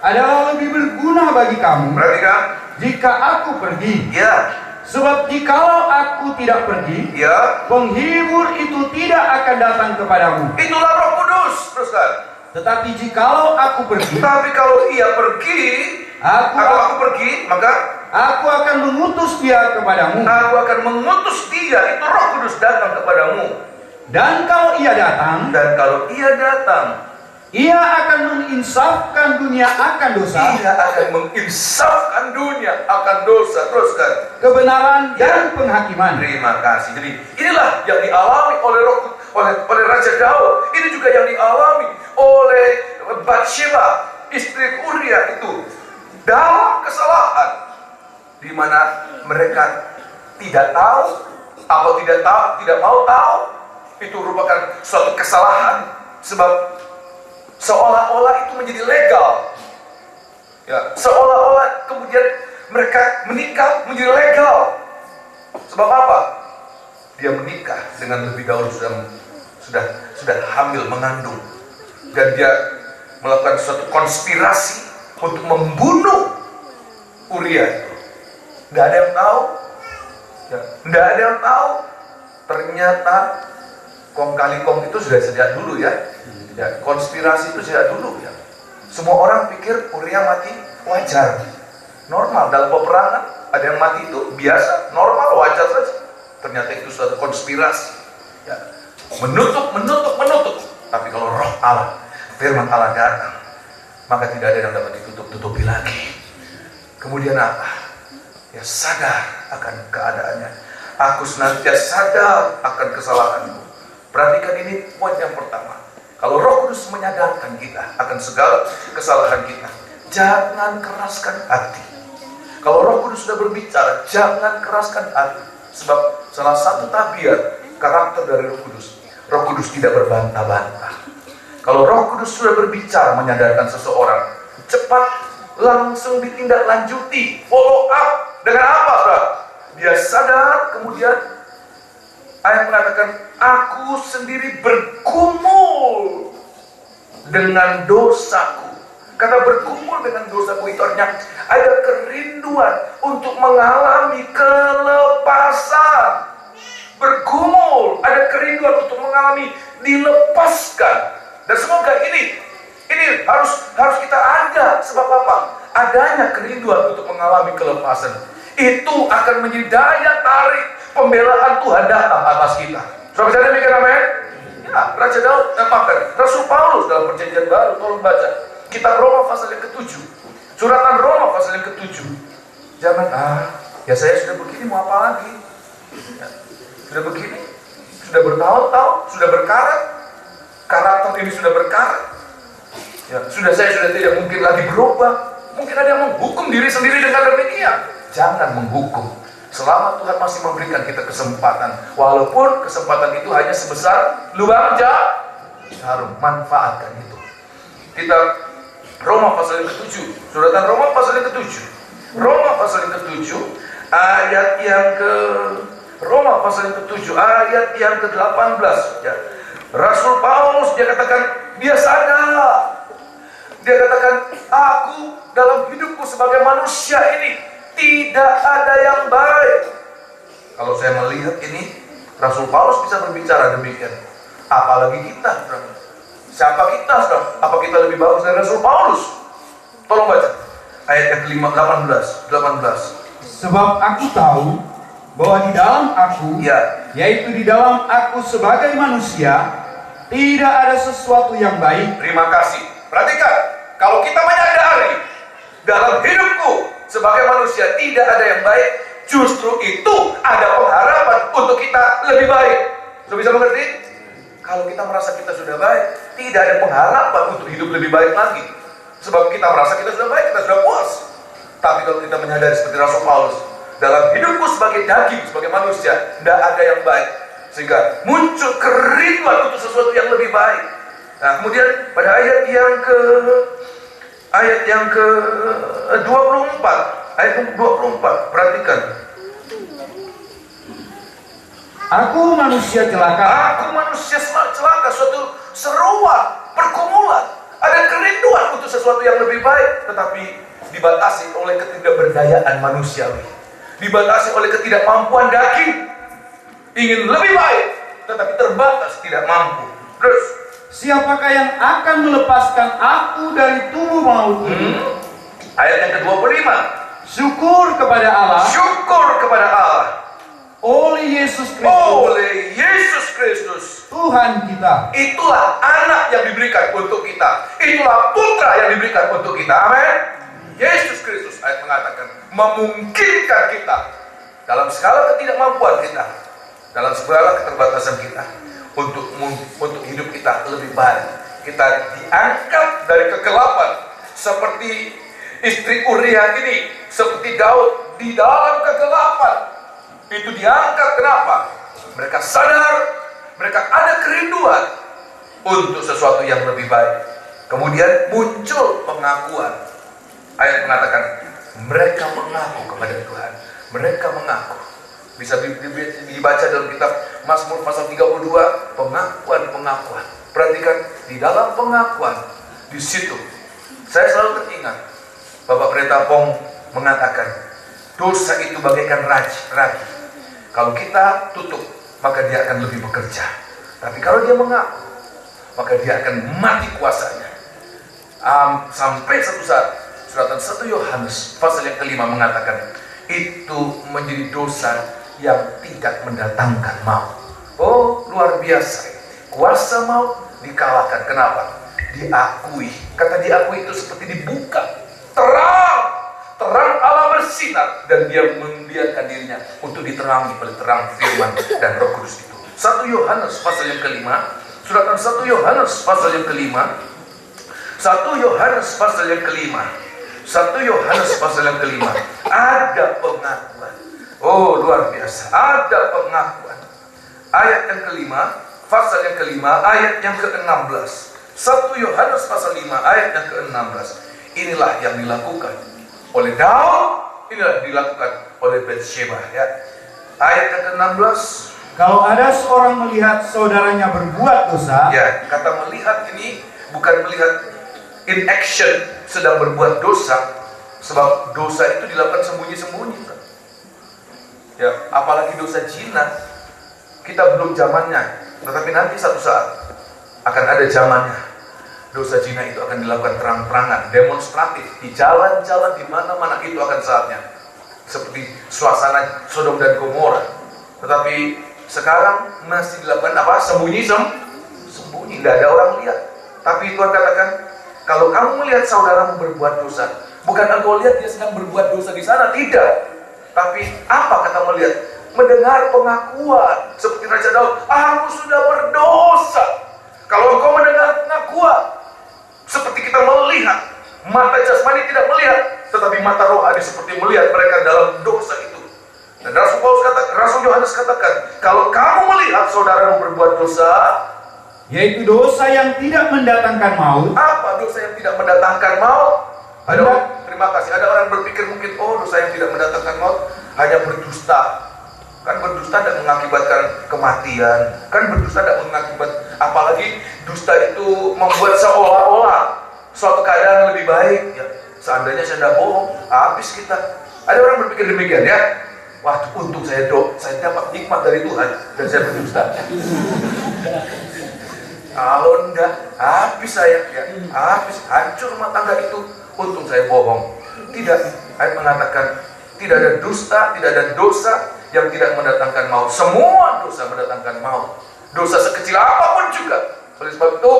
adalah lebih berguna bagi kamu perhatikan. jika aku pergi. Ya, Sebab jikalau aku tidak pergi, ya, penghibur itu tidak akan datang kepadamu. itulah Roh Kudus. Teruskan. Tetapi jikalau aku pergi, Tapi kalau ia pergi, kalau aku pergi, maka aku akan mengutus dia kepadamu. aku akan mengutus dia, itu Roh Kudus datang kepadamu. Dan kalau ia datang, Dan kalau ia datang, ia akan menginsafkan dunia akan dosa, ia akan menginsafkan dunia akan dosa. Teruskan. kebenaran dan penghakiman. Terima kasih. Jadi inilah yang dialami oleh Raja Daud. Ini juga yang dialami oleh Batsheba, istri Uria itu, dalam kesalahan di mana mereka tidak tahu atau tidak mau tahu. Itu merupakan suatu kesalahan sebab seolah-olah itu menjadi legal. Ya, seolah-olah kemudian mereka menikah menjadi legal. Sebab apa? Dia menikah dengan lebih dahulu sudah hamil, mengandung, dan dia melakukan suatu konspirasi untuk membunuh Uria. Nggak ada yang tahu. Ya, nggak ada yang tahu. Ternyata kong kali kong itu sudah sejak dulu ya. Ya, konspirasi itu sejak dulu ya. Semua orang pikir Uria mati wajar, normal. Dalam peperangan ada yang mati itu biasa, normal, wajar saja. Ternyata itu suatu konspirasi ya. Menutup. Tapi kalau Roh Allah, firman Allah datang, maka tidak ada yang dapat ditutupi lagi. Kemudian apa? Ya, sadar akan keadaannya. Aku senantiasa sadar akan kesalahanku. Perhatikan, ini poin yang pertama. Kalau Roh Kudus menyadarkan kita akan segala kesalahan kita, jangan keraskan hati. Kalau Roh Kudus sudah berbicara, jangan keraskan hati. Sebab salah satu tabiat karakter dari Roh Kudus tidak berbantah-bantah. Kalau Roh Kudus sudah berbicara menyadarkan seseorang, cepat langsung ditindaklanjuti, follow up dengan apa, saudara? Dia sadar, kemudian Ayat mengatakan, aku sendiri bergumul dengan dosaku. Kata bergumul dengan dosaku itu artinya ada kerinduan untuk mengalami kelepasan. Bergumul, ada kerinduan untuk mengalami dilepaskan. Dan semoga ini harus kita ada. Sebab apa? Adanya kerinduan untuk mengalami kelepasan. Itu akan menjadi daya tarik pembelaan Tuhan datang atas kita. Saudara bisa demikian, amin? Ya, Rasul Paulus dalam Perjanjian Baru, tolong baca kitab Roma pasal yang ke-7. Suratan Roma pasal yang ke-7. Jangan, ya saya sudah begini, mau apa lagi? Ya, sudah begini, sudah bertahun-tahun, sudah berkarat, karakter ini sudah berkarat. Ya, saya sudah tidak mungkin lagi berubah. Mungkin ada yang menghukum diri sendiri dengan demikian. Jangan menghukum. Selama Tuhan masih memberikan kita kesempatan, walaupun kesempatan itu hanya sebesar lubang jarum, manfaatkan itu. Kita Roma pasal yang ke-7, suratan Roma pasal yang ke-7. Roma pasal yang ke-7 ayat yang Roma pasal yang ke-7 ayat yang ke-18 ya. Rasul Paulus dia katakan, dia sadar. Dia katakan, aku dalam hidupku sebagai manusia ini tidak ada yang baik. Kalau saya melihat ini, Rasul Paulus bisa berbicara demikian. Apalagi kita, saudara. Siapa kita, saudara? Apa kita lebih bagus dari Rasul Paulus? Tolong baca ayat yang ke-18. Sebab aku tahu bahwa di dalam aku, yaitu di dalam aku sebagai manusia, tidak ada sesuatu yang baik. Terima kasih. Perhatikan, kalau kita menyadari dalam hidupku sebagai manusia tidak ada yang baik, justru itu ada pengharapan untuk kita lebih baik. Sudah bisa mengerti? Kalau kita merasa kita sudah baik, tidak ada pengharapan untuk hidup lebih baik lagi. Sebab kita merasa kita sudah baik, kita sudah puas. Tapi kalau kita menyadari seperti Rasul Paulus, dalam hidupku sebagai daging, sebagai manusia, tidak ada yang baik. Sehingga muncul kerinduan untuk sesuatu yang lebih baik. Nah, kemudian pada ayat yang ke-24, ayat 24, perhatikan. Aku manusia celaka, suatu seruan, pergumulan. Ada kerinduan untuk sesuatu yang lebih baik, tetapi dibatasi oleh ketidakberdayaan manusiawi. Dibatasi oleh ketidakmampuan daging. Ingin lebih baik, tetapi terbatas, tidak mampu. Terus, siapakah yang akan melepaskan aku dari tubuh maut ini? Ayat yang ke-25. Syukur kepada Allah. Syukur kepada Allah. Oleh Yesus Kristus. Oleh Yesus Kristus. Tuhan kita. Itulah anak yang diberikan untuk kita. Itulah putra yang diberikan untuk kita. Amin. Yesus Kristus, ayat mengatakan, memungkinkan kita dalam segala ketidakmampuan kita, dalam segala keterbatasan kita, untuk hidup kita lebih baik. Kita diangkat dari kegelapan seperti istri Uria ini, seperti Daud di dalam kegelapan. Itu diangkat, kenapa? Mereka sadar, mereka ada kerinduan untuk sesuatu yang lebih baik. Kemudian muncul pengakuan. Ayat mengatakan, mereka mengaku kepada Tuhan. Mereka mengaku. Bisa dibaca dalam kitab Mazmur pasal 32, pengakuan. Perhatikan, di dalam pengakuan, di situ saya selalu teringat Bapak Pendeta Pong mengatakan, dosa itu bagaikan ragi. Kalau kita tutup, maka dia akan lebih bekerja. Tapi kalau dia mengaku, maka dia akan mati kuasanya. Sampai satu saat, suratan 1 Yohanes pasal yang ke-5 mengatakan, itu menjadi dosa yang tidak mendatangkan maut. Oh, luar biasa. Kuasa maut dikalahkan. Kenapa? Diakui. Kata diakui itu seperti dibuka. Terang Allah bersinar, dan dia membiarkan dirinya untuk diterangi oleh terang firman dan Roh Kudus itu. 1 Yohanes pasal yang ke-5, suratan 1 Yohanes pasal yang ke-5, 1 Yohanes pasal yang ke-5, 1 Yohanes pasal yang ke-5, ada pengakuan. Oh, luar biasa, ada pengakuan. Ayat yang ke-5, pasal yang ke-5, ayat yang ke-16. 1 Yohanes pasal 5, ayat yang ke-16. Inilah yang dilakukan oleh Daud, inilah dilakukan oleh Batsheba, ya. Ayat yang ke-16, Kalau ada seorang melihat saudaranya berbuat dosa, Ya, kata melihat ini bukan melihat in action sedang berbuat dosa, sebab dosa itu dilakukan sembunyi-sembunyi. Ya, apalagi dosa zina, kita belum zamannya, tetapi nanti satu saat akan ada zamannya. Dosa zina itu akan dilakukan terang-terangan, demonstratif di jalan-jalan, di mana-mana itu akan saatnya. Seperti suasana Sodom dan Gomora. Tetapi sekarang masih dilakukan apa? Sembunyi, nggak ada orang lihat. Tapi Tuhan katakan, kalau kamu melihat saudaramu berbuat dosa, bukan engkau lihat dia sedang berbuat dosa di sana, tidak. Tapi apa kata melihat? Mendengar pengakuan seperti Raja Daud, aku sudah berdosa. Kalau engkau mendengar pengakuan, seperti kita melihat, mata jasmani tidak melihat, tetapi mata rohani seperti melihat mereka dalam dosa itu. Dan Rasul Yohanes katakan, kalau kamu melihat saudaramu berbuat dosa, yaitu dosa yang tidak mendatangkan maut. Apa dosa yang tidak mendatangkan maut? Terima kasih. Ada orang berpikir mungkin, dosa yang tidak mendatangkan maut hanya berdusta. Kan berdusta tidak mengakibatkan kematian. Kan berdusta tidak mengakibatkan, apalagi dusta itu membuat seolah-olah suatu keadaan lebih baik. Ya, seandainya saya tidak bohong, habis kita. Ada orang berpikir demikian ya. Wah, untung saya dapat nikmat dari Tuhan dan saya berdusta. Kalau enggak, habis saya, ya, habis, hancur rumah tangga itu. Untung saya bohong. Tidak, ayat mengatakan tidak ada dusta, tidak ada dosa yang tidak mendatangkan maut. Semua dosa mendatangkan maut. Dosa sekecil apapun juga. Oleh sebab itu,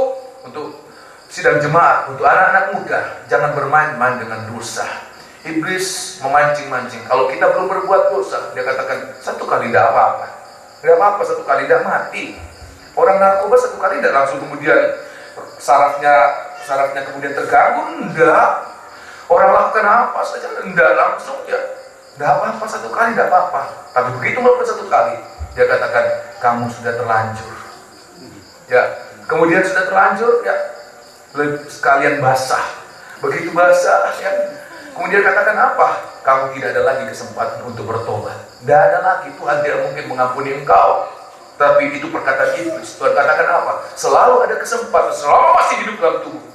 untuk sidang jemaat, untuk anak-anak muda, jangan bermain-main dengan dosa. Iblis memancing-mancing. Kalau kita belum berbuat dosa, dia katakan, 1 kali tidak apa-apa. Tidak apa-apa, 1 kali tidak mati. Orang narkoba 1 kali tidak langsung kemudian sarafnya kemudian terganggu, enggak. Orang lakukan apa saja, enggak langsung ya. Enggak apa-apa 1 kali, enggak apa-apa. Tapi begitu melakukan 1 kali, dia katakan, kamu sudah terlanjur. Ya, kemudian sudah terlanjur, ya, sekalian basah. Begitu basah, ya. Kemudian katakan apa? Kamu tidak ada lagi kesempatan untuk bertobat. Tidak ada lagi, Tuhan tidak mungkin mengampuni engkau. Tapi itu perkataan iblis. Tuhan katakan apa? Selalu ada kesempatan, selama masih hidup dalam tubuh.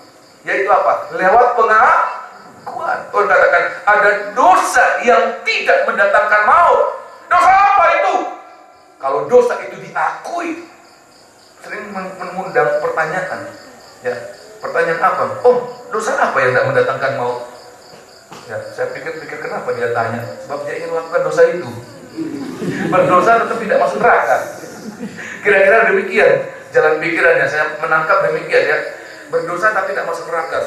Yaitu apa? Lewat pengakuan. Tuhan katakan ada dosa yang tidak mendatangkan maut. Dosa apa itu? Kalau dosa itu diakui, sering mengundang pertanyaan. Ya, pertanyaan apa? Dosa apa yang tidak mendatangkan maut? Ya, saya pikir-pikir kenapa dia tanya? Sebab dia ingin melakukan dosa itu. Berdosa tetap tidak masuk neraka. Kira-kira demikian jalan pikirannya. Saya menangkap demikian ya. Berdosa tapi tidak masuk neraka.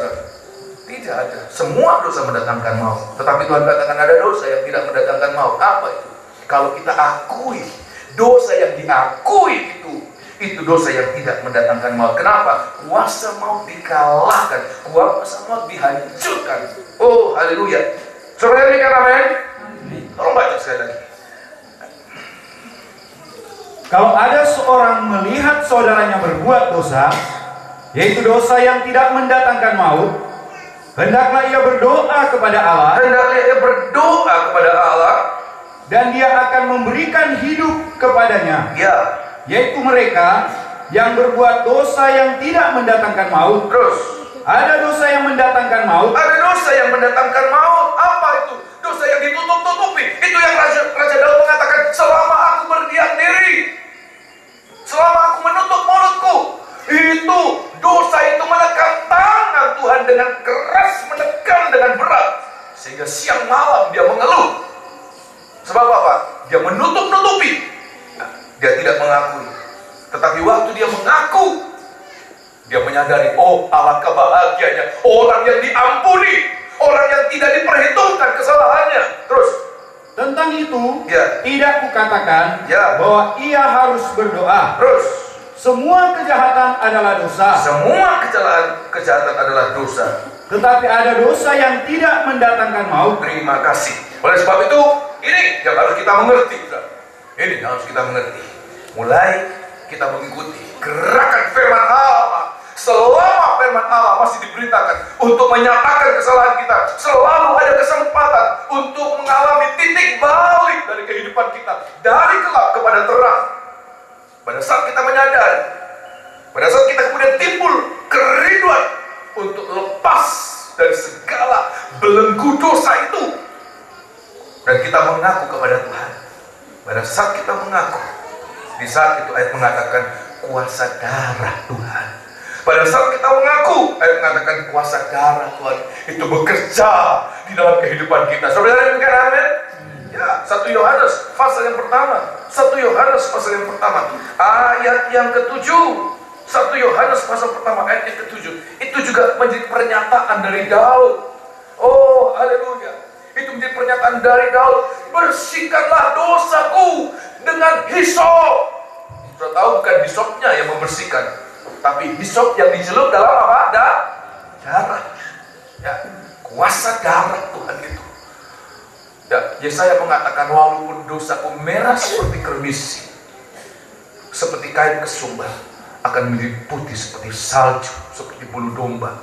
Tidak ada. Semua dosa mendatangkan maut. Tetapi Tuhan katakan ada dosa yang tidak mendatangkan maut. Apa itu? Kalau kita akui dosa yang diakui itu dosa yang tidak mendatangkan maut. Kenapa? Kuasa maut dikalahkan, kuasa maut dihancurkan. Oh, haleluya. Saudara demikian, amin. Tolong baca sekali lagi. Kalau ada seorang melihat saudaranya berbuat dosa, yaitu dosa yang tidak mendatangkan maut, hendaklah ia berdoa kepada Allah. Hendaklah ia berdoa kepada Allah. Dan dia akan memberikan hidup kepadanya. Ya. Yaitu mereka yang berbuat dosa yang tidak mendatangkan maut. Terus. Ada dosa yang mendatangkan maut. Ada dosa yang mendatangkan maut. Apa itu? Dosa yang ditutup-tutupi. Itu yang Raja Daud mengatakan, selama aku berdiam diri, selama aku menutup mulutku, itu dosa itu menekan tangan Tuhan dengan keras, menekan dengan berat, sehingga siang malam dia mengeluh. Sebab apa? Dia menutup-nutupi. Dia tidak mengakui. Tetapi waktu dia mengaku, dia menyadari, alangkah bahagianya orang yang diampuni, orang yang tidak diperhitungkan kesalahannya. Terus tentang itu, ya, tidak kukatakan ya, bahwa ia harus berdoa. Terus semua kejahatan adalah dosa. Semua kejahatan adalah dosa. Tetapi ada dosa yang tidak mendatangkan maut. Terima kasih. Oleh sebab itu, ini yang harus kita mengerti. Ini yang harus kita mengerti. Mulai kita mengikuti gerakan firman Allah. Selama firman Allah masih diberitakan untuk menyatakan kesalahan kita, selalu ada kesempatan untuk mengalami titik balik dari kehidupan kita, dari gelap kepada terang. saat kita menyadari, pada saat kita kemudian timbul kerinduan untuk lepas dari segala belenggu dosa itu, dan kita mengaku kepada Tuhan. Pada saat kita mengaku, di saat itu ayat mengatakan kuasa darah Tuhan. Pada saat kita mengaku, ayat mengatakan kuasa darah Tuhan itu bekerja di dalam kehidupan kita. Saudara yang demikian, amin? Ya, 1 Yohanes pasal yang pertama. 1 Yohanes pasal yang pertama. Ayat yang ke-7. 1 Yohanes pasal pertama ayat yang ke-7. Itu juga menjadi pernyataan dari Daud. Oh, haleluya. Itu menjadi pernyataan dari Daud. Bersihkanlah dosaku dengan hisop. Sudah tahu bukan hisopnya yang membersihkan, tapi hisop yang dicelup dalam apa? Darah. Ya, kuasa darah Tuhan itu. Ya, Yesaya mengatakan walaupun dosaku merah seperti kermisi, seperti kain kesumba, akan menjadi putih seperti salju, seperti bulu domba.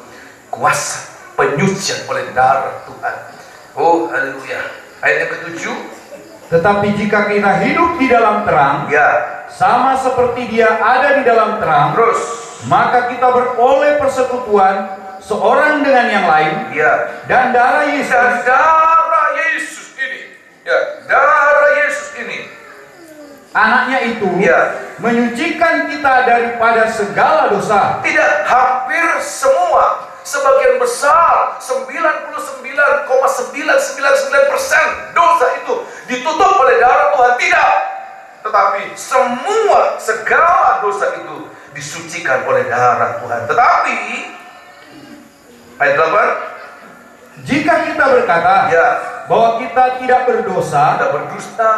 Kuasa penyucian oleh darah Tuhan. Oh, haleluya. Ayat yang ke-7. Tetapi jika kita hidup di dalam terang, Ya, sama seperti Dia ada di dalam terang, terus. maka kita beroleh persekutuan seorang dengan yang lain, Ya, dan darah dan Yesus, darah Yesus ini. Ya, darah Yesus ini. anaknya itu, Ya, menyucikan kita daripada segala dosa. tidak hampir semua, sebagian besar 99,999% dosa itu ditutup oleh darah Tuhan. Tidak, tetapi semua segala dosa itu disucikan oleh darah Tuhan. Tetapi ayat 8, Jika kita berkata ya, bahwa kita tidak berdosa, kita berdusta,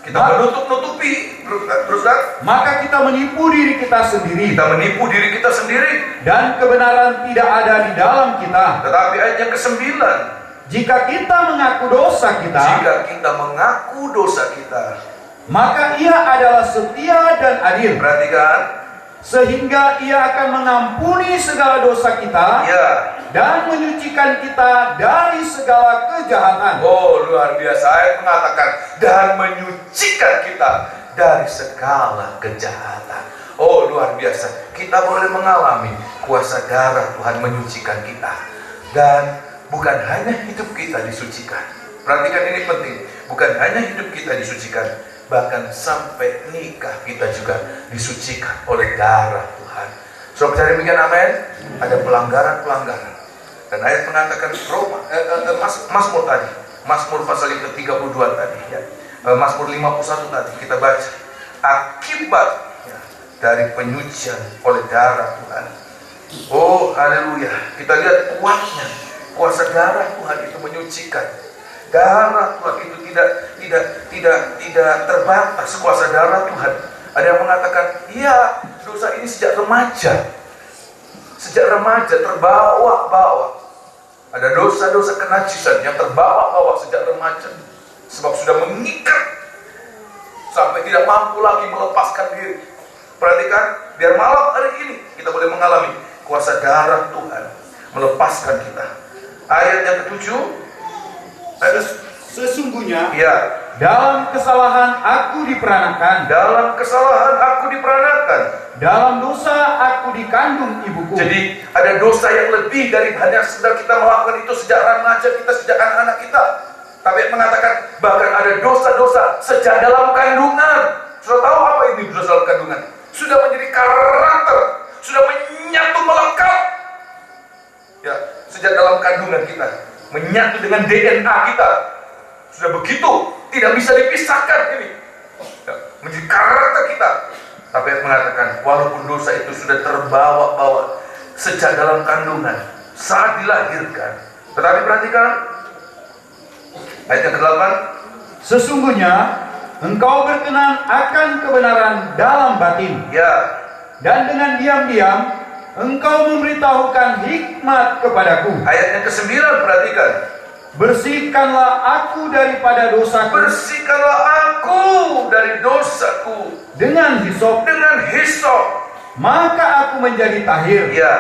kita menutup-nutupi, terus kan? maka kita menipu diri kita sendiri, Kita menipu diri kita sendiri. dan kebenaran tidak ada di dalam kita. Tetapi ayat yang ke-9, Jika kita mengaku dosa kita, jika kita mengaku dosa kita, maka Ia adalah setia dan adil, perhatikan, sehingga Ia akan mengampuni segala dosa kita ya, dan menyucikan kita dari segala kejahatan. oh luar biasa, ayat mengatakan dan menyucikan kita dari segala kejahatan. Oh luar biasa, kita boleh mengalami kuasa darah Tuhan menyucikan kita. Dan bukan hanya hidup kita disucikan, perhatikan ini penting, bukan hanya hidup kita disucikan, bahkan sampai nikah kita juga disucikan oleh darah Tuhan. Saudara demikian, amin. Ada pelanggaran-pelanggaran, dan ayat mengatakan Mazmur tadi, Mazmur pasal yang ke-32 tadi, ya, Mazmur 51 tadi kita baca, akibat ya, dari penyucian oleh darah Tuhan. Oh haleluya, kita lihat kuatnya kuasa darah Tuhan itu menyucikan. Darah Tuhan itu tidak terbatas, kuasa darah Tuhan. Ada yang mengatakan, iya, dosa ini sejak remaja terbawa-bawa. Ada dosa-dosa kenajisan yang terbawa-bawa sejak remaja, sebab sudah mengikat sampai tidak mampu lagi melepaskan diri. Perhatikan, biar malam hari ini kita boleh mengalami kuasa darah Tuhan melepaskan kita. Ayat yang ke-7, Sesungguhnya ya, Dalam kesalahan aku diperanakan, dalam kesalahan aku diperanakan. dalam dosa aku dikandung ibuku. Jadi ada dosa yang lebih dari hanya sekedar kita melakukan itu sejak remaja kita, sejak anak-anak kita. Tapi mengatakan bahkan ada dosa-dosa sejak dalam kandungan. Sudah tahu apa ini dosa dalam kandungan? Sudah menjadi karakter, sudah menyatu melekat. Ya, sejak dalam kandungan kita, menyatu dengan DNA kita. Sudah begitu, tidak bisa dipisahkan ini. Ya, menjadi karakter kita. Tapi yang mengatakan, walaupun dosa itu sudah terbawa-bawa sejak dalam kandungan, saat dilahirkan. Tetapi perhatikan, ayat yang ke-8. Sesungguhnya engkau berkenan akan kebenaran dalam batin, Ya, dan dengan diam-diam engkau memberitahukan hikmat kepadaku. ayat yang ke-9 perhatikan. Bersihkanlah aku daripada dosaku Bersihkanlah aku dari dosaku dengan hisop, dengan hisop. maka aku menjadi tahir. Ya,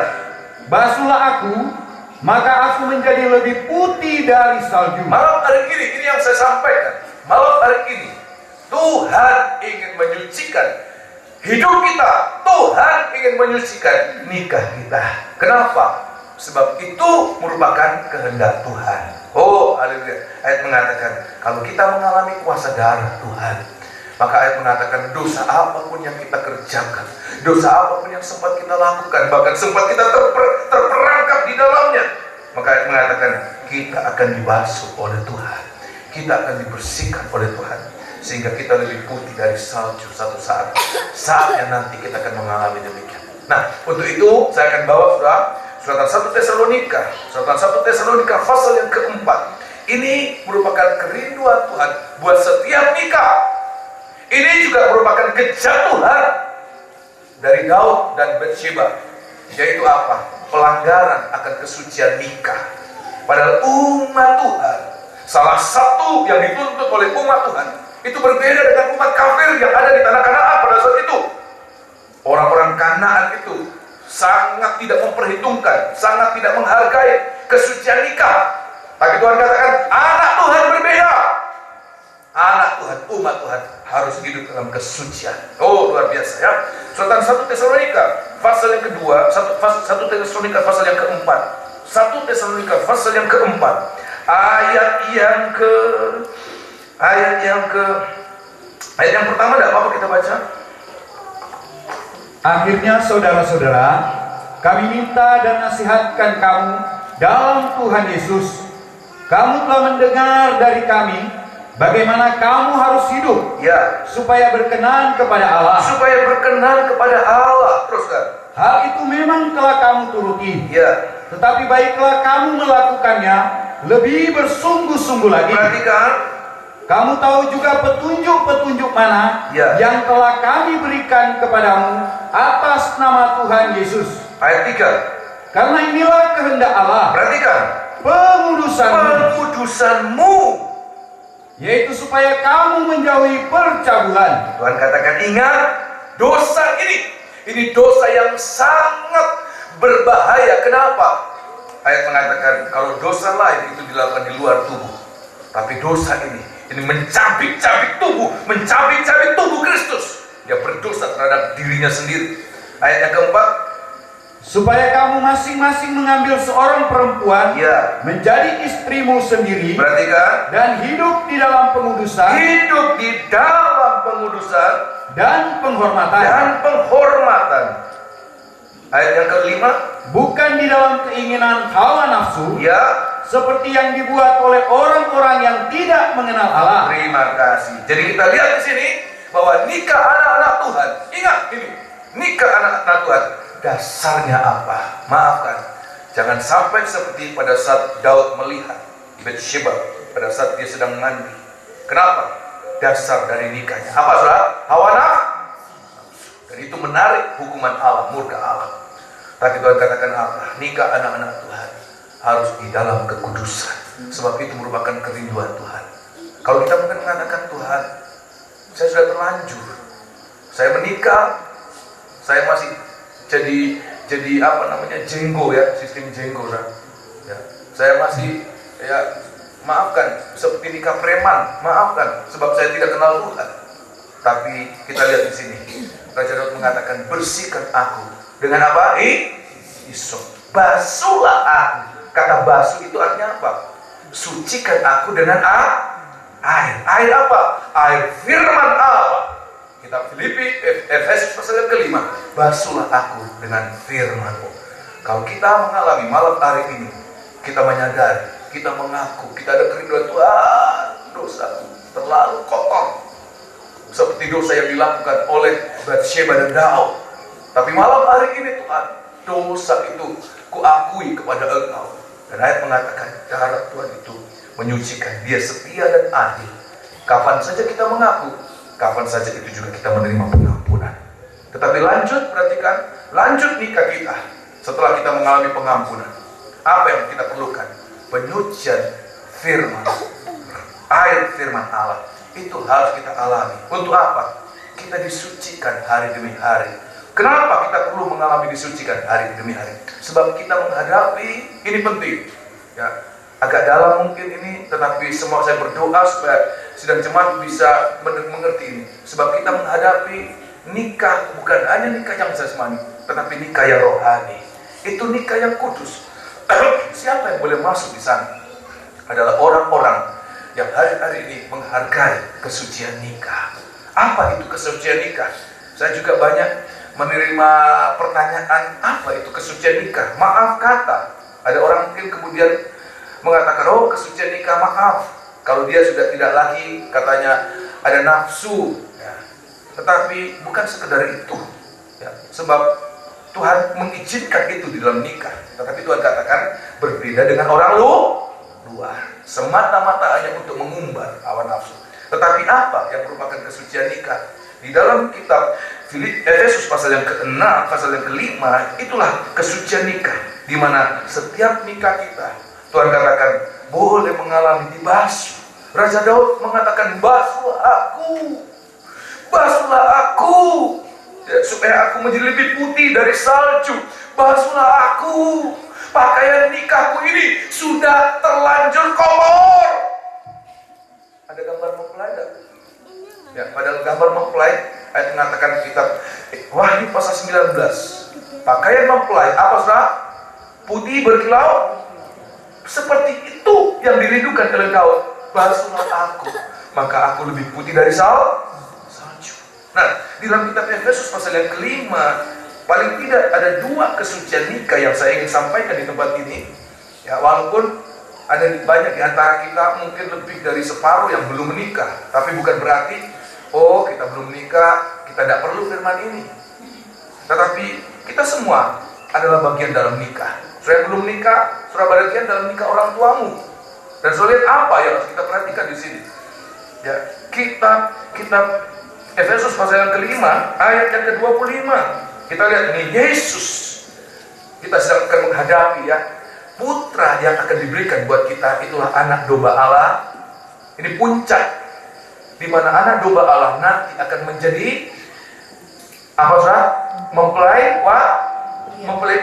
Basuhlah aku, maka aku menjadi lebih putih dari salju. malam hari ini yang saya sampaikan. Malam hari ini Tuhan ingin menyucikan hidup kita, Tuhan ingin menyucikan nikah kita. Kenapa? Sebab itu merupakan kehendak Tuhan. Oh, haleluya. Ayat mengatakan, kalau kita mengalami kuasa darah Tuhan, maka ayat mengatakan dosa apapun yang kita kerjakan, dosa apapun yang sempat kita lakukan, bahkan sempat kita terperangkap di dalamnya, maka ayat mengatakan kita akan dibasuh oleh Tuhan, kita akan dibersihkan oleh Tuhan, sehingga kita lebih putih dari salju satu saat. Saatnya nanti kita akan mengalami demikian. Nah, untuk itu saya akan bawa suratan 1 Tesalonika pasal yang keempat. Ini merupakan kerinduan Tuhan buat setiap nikah. Ini juga merupakan kejatuhan dari Daud dan Batsheba, yaitu apa? Pelanggaran akan kesucian nikah. Padahal umat Tuhan, salah satu yang dituntut oleh umat Tuhan, itu berbeda dengan umat kafir yang ada di tanah Kanaan pada saat itu. Orang-orang Kanaan itu sangat tidak memperhitungkan, sangat tidak menghargai kesucian nikah. Tapi Tuhan katakan, anak Tuhan berbeda. Anak Tuhan, umat Tuhan harus hidup dalam kesucian. Oh, luar biasa ya. Suratan 1 Tesalonika pasal yang kedua, 1 Tesalonika pasal yang keempat. 1 Tesalonika pasal yang keempat. Ayat yang pertama, tidak apa-apa kita baca. Akhirnya saudara-saudara, kami minta dan nasihatkan kamu dalam Tuhan Yesus. Kamu telah mendengar dari kami bagaimana kamu harus hidup, Ya, supaya berkenan kepada Allah. supaya berkenan kepada Allah. Teruskan. Hal itu memang telah kamu turuti, Ya, tetapi baiklah kamu melakukannya lebih bersungguh-sungguh lagi. perhatikan. Kamu tahu juga petunjuk-petunjuk mana Ya. yang telah kami berikan kepadamu atas nama Tuhan Yesus. Ayat 3. Karena inilah kehendak Allah, Perhatikan. pengudusanmu, yaitu supaya kamu menjauhi percabulan. Tuhan katakan, ingat dosa ini dosa yang sangat berbahaya. Kenapa? Ayat mengatakan kalau dosa lain itu dilakukan di luar tubuh, tapi dosa ini mencabik-cabik tubuh Kristus. Dia berdosa terhadap dirinya sendiri. Ayat yang keempat, Supaya kamu masing-masing mengambil seorang perempuan ya, menjadi istrimu sendiri, perhatikan, dan hidup di dalam pengudusan hidup di dalam pengudusan dan penghormatan. Ayat yang kelima, Bukan di dalam keinginan hawa nafsu, ya, seperti yang dibuat oleh orang-orang yang tidak mengenal Allah. terima kasih. Jadi kita lihat di sini bahwa nikah anak-anak Tuhan. Ingat ini, nikah anak-anak Tuhan. Dasarnya apa? Maafkan. Jangan sampai seperti pada saat Daud melihat Batsheba pada saat dia sedang mandi. Kenapa? Dasar dari nikahnya apa, saudara? Hawa nafsu. Dan itu menarik hukuman Allah, murka Allah. Tapi Tuhan katakan apa? Nikah anak-anak Tuhan harus di dalam kekudusan. Sebab itu merupakan kerinduan Tuhan. Kalau kita mungkin mengatakan, Tuhan, saya sudah terlanjur, saya menikah, saya masih jadi jenggo ya, sistem jenggo ya. Saya masih maafkan seperti nikah preman, maafkan sebab saya tidak kenal Tuhan. Tapi kita lihat di sini, Raja Daud mengatakan, bersihkan aku dengan apa? Hisop. Basuhlah aku. Kata basuh itu artinya apa? Sucikan aku dengan air. Air apa? Air firman Allah. Kitab Filipi, Efesus pasal yang kelima. Basuhlah aku dengan firman-Mu. Kalau kita mengalami malam hari ini, kita menyadari, kita mengaku, kita ada kerinduan Tuhan, dosa terlalu kotor. Seperti dosa yang dilakukan oleh Batsheba dan Daud. Tapi malam hari ini Tuhan, dosa itu kuakui kepada Engkau. Dan ayat mengatakan, darah Tuhan itu menyucikan. Dia setia dan adil. Kapan saja kita mengaku, kapan saja itu juga kita menerima pengampunan. Tetapi lanjut, perhatikan, lanjut nikah kita. Setelah kita mengalami pengampunan, apa yang kita perlukan? Penyucian firman, air firman Allah. Itu harus kita alami. Untuk apa? Kita disucikan hari demi hari. Kenapa kita perlu mengalami disucikan hari demi hari? Sebab kita menghadapi, ini penting ya, agak dalam mungkin ini, tetapi semua saya berdoa supaya sidang jemaat bisa mengerti ini. Sebab kita menghadapi nikah bukan hanya nikah yang jasmani, tetapi nikah yang rohani. Itu nikah yang kudus. Siapa yang boleh masuk di sana? Adalah orang-orang yang hari-hari ini menghargai kesucian nikah. Apa itu kesucian nikah? Saya juga banyak menerima pertanyaan, apa itu kesucian nikah? Maaf kata, ada orang mungkin kemudian mengatakan, oh kesucian nikah maaf, kalau dia sudah tidak lagi katanya ada nafsu, ya. Tetapi bukan sekedar itu, ya. Sebab Tuhan mengizinkan itu di dalam nikah. Tetapi Tuhan katakan berbeda dengan orang luar, semata-mata hanya untuk mengumbar hawa nafsu. Tetapi apa yang merupakan kesucian nikah? Di dalam kitab Efesus pasal yang ke-6, pasal yang ke-5, itulah kesucian nikah, di mana setiap nikah kita, Tuhan katakan boleh mengalami dibasuh. Raja Daud mengatakan, basuhlah aku, ya, supaya aku menjadi lebih putih dari salju. Basuhlah aku, pakaian nikahku ini sudah terlanjur kotor. Ada gambar mempelai enggak? Ya, pada gambar mempelai, ayat mengatakan kitab Wahyu pasal 19. Pakaian mempelai apa saudara? Putih berkilau. Seperti itu yang dirindukan oleh Daud. Basuhlah aku, maka aku lebih putih dari salju. Nah, di dalam kitab Efesus pasal yang ke-5, paling tidak ada 2 kesucian nikah yang saya ingin sampaikan di tempat ini. Ya, walaupun ada banyak di antara kita, mungkin lebih dari separuh yang belum menikah, tapi bukan berarti oh kita belum menikah, kita tidak perlu firman ini. Tetapi kita semua adalah bagian dalam nikah. Saya belum menikah, saudara bagian dalam nikah orang tuamu. Dan saudara lihat apa yang harus kita perhatikan di sini. Ya, kitab Efesus pasal yang ke-5 ayat yang ke-25. Kita lihat ini Yesus. Kita sedang akan menghadapi ya putra yang akan diberikan buat kita, itulah anak domba Allah. Ini puncak di mana anak domba Allah nanti akan menjadi apa saudara? Mempelai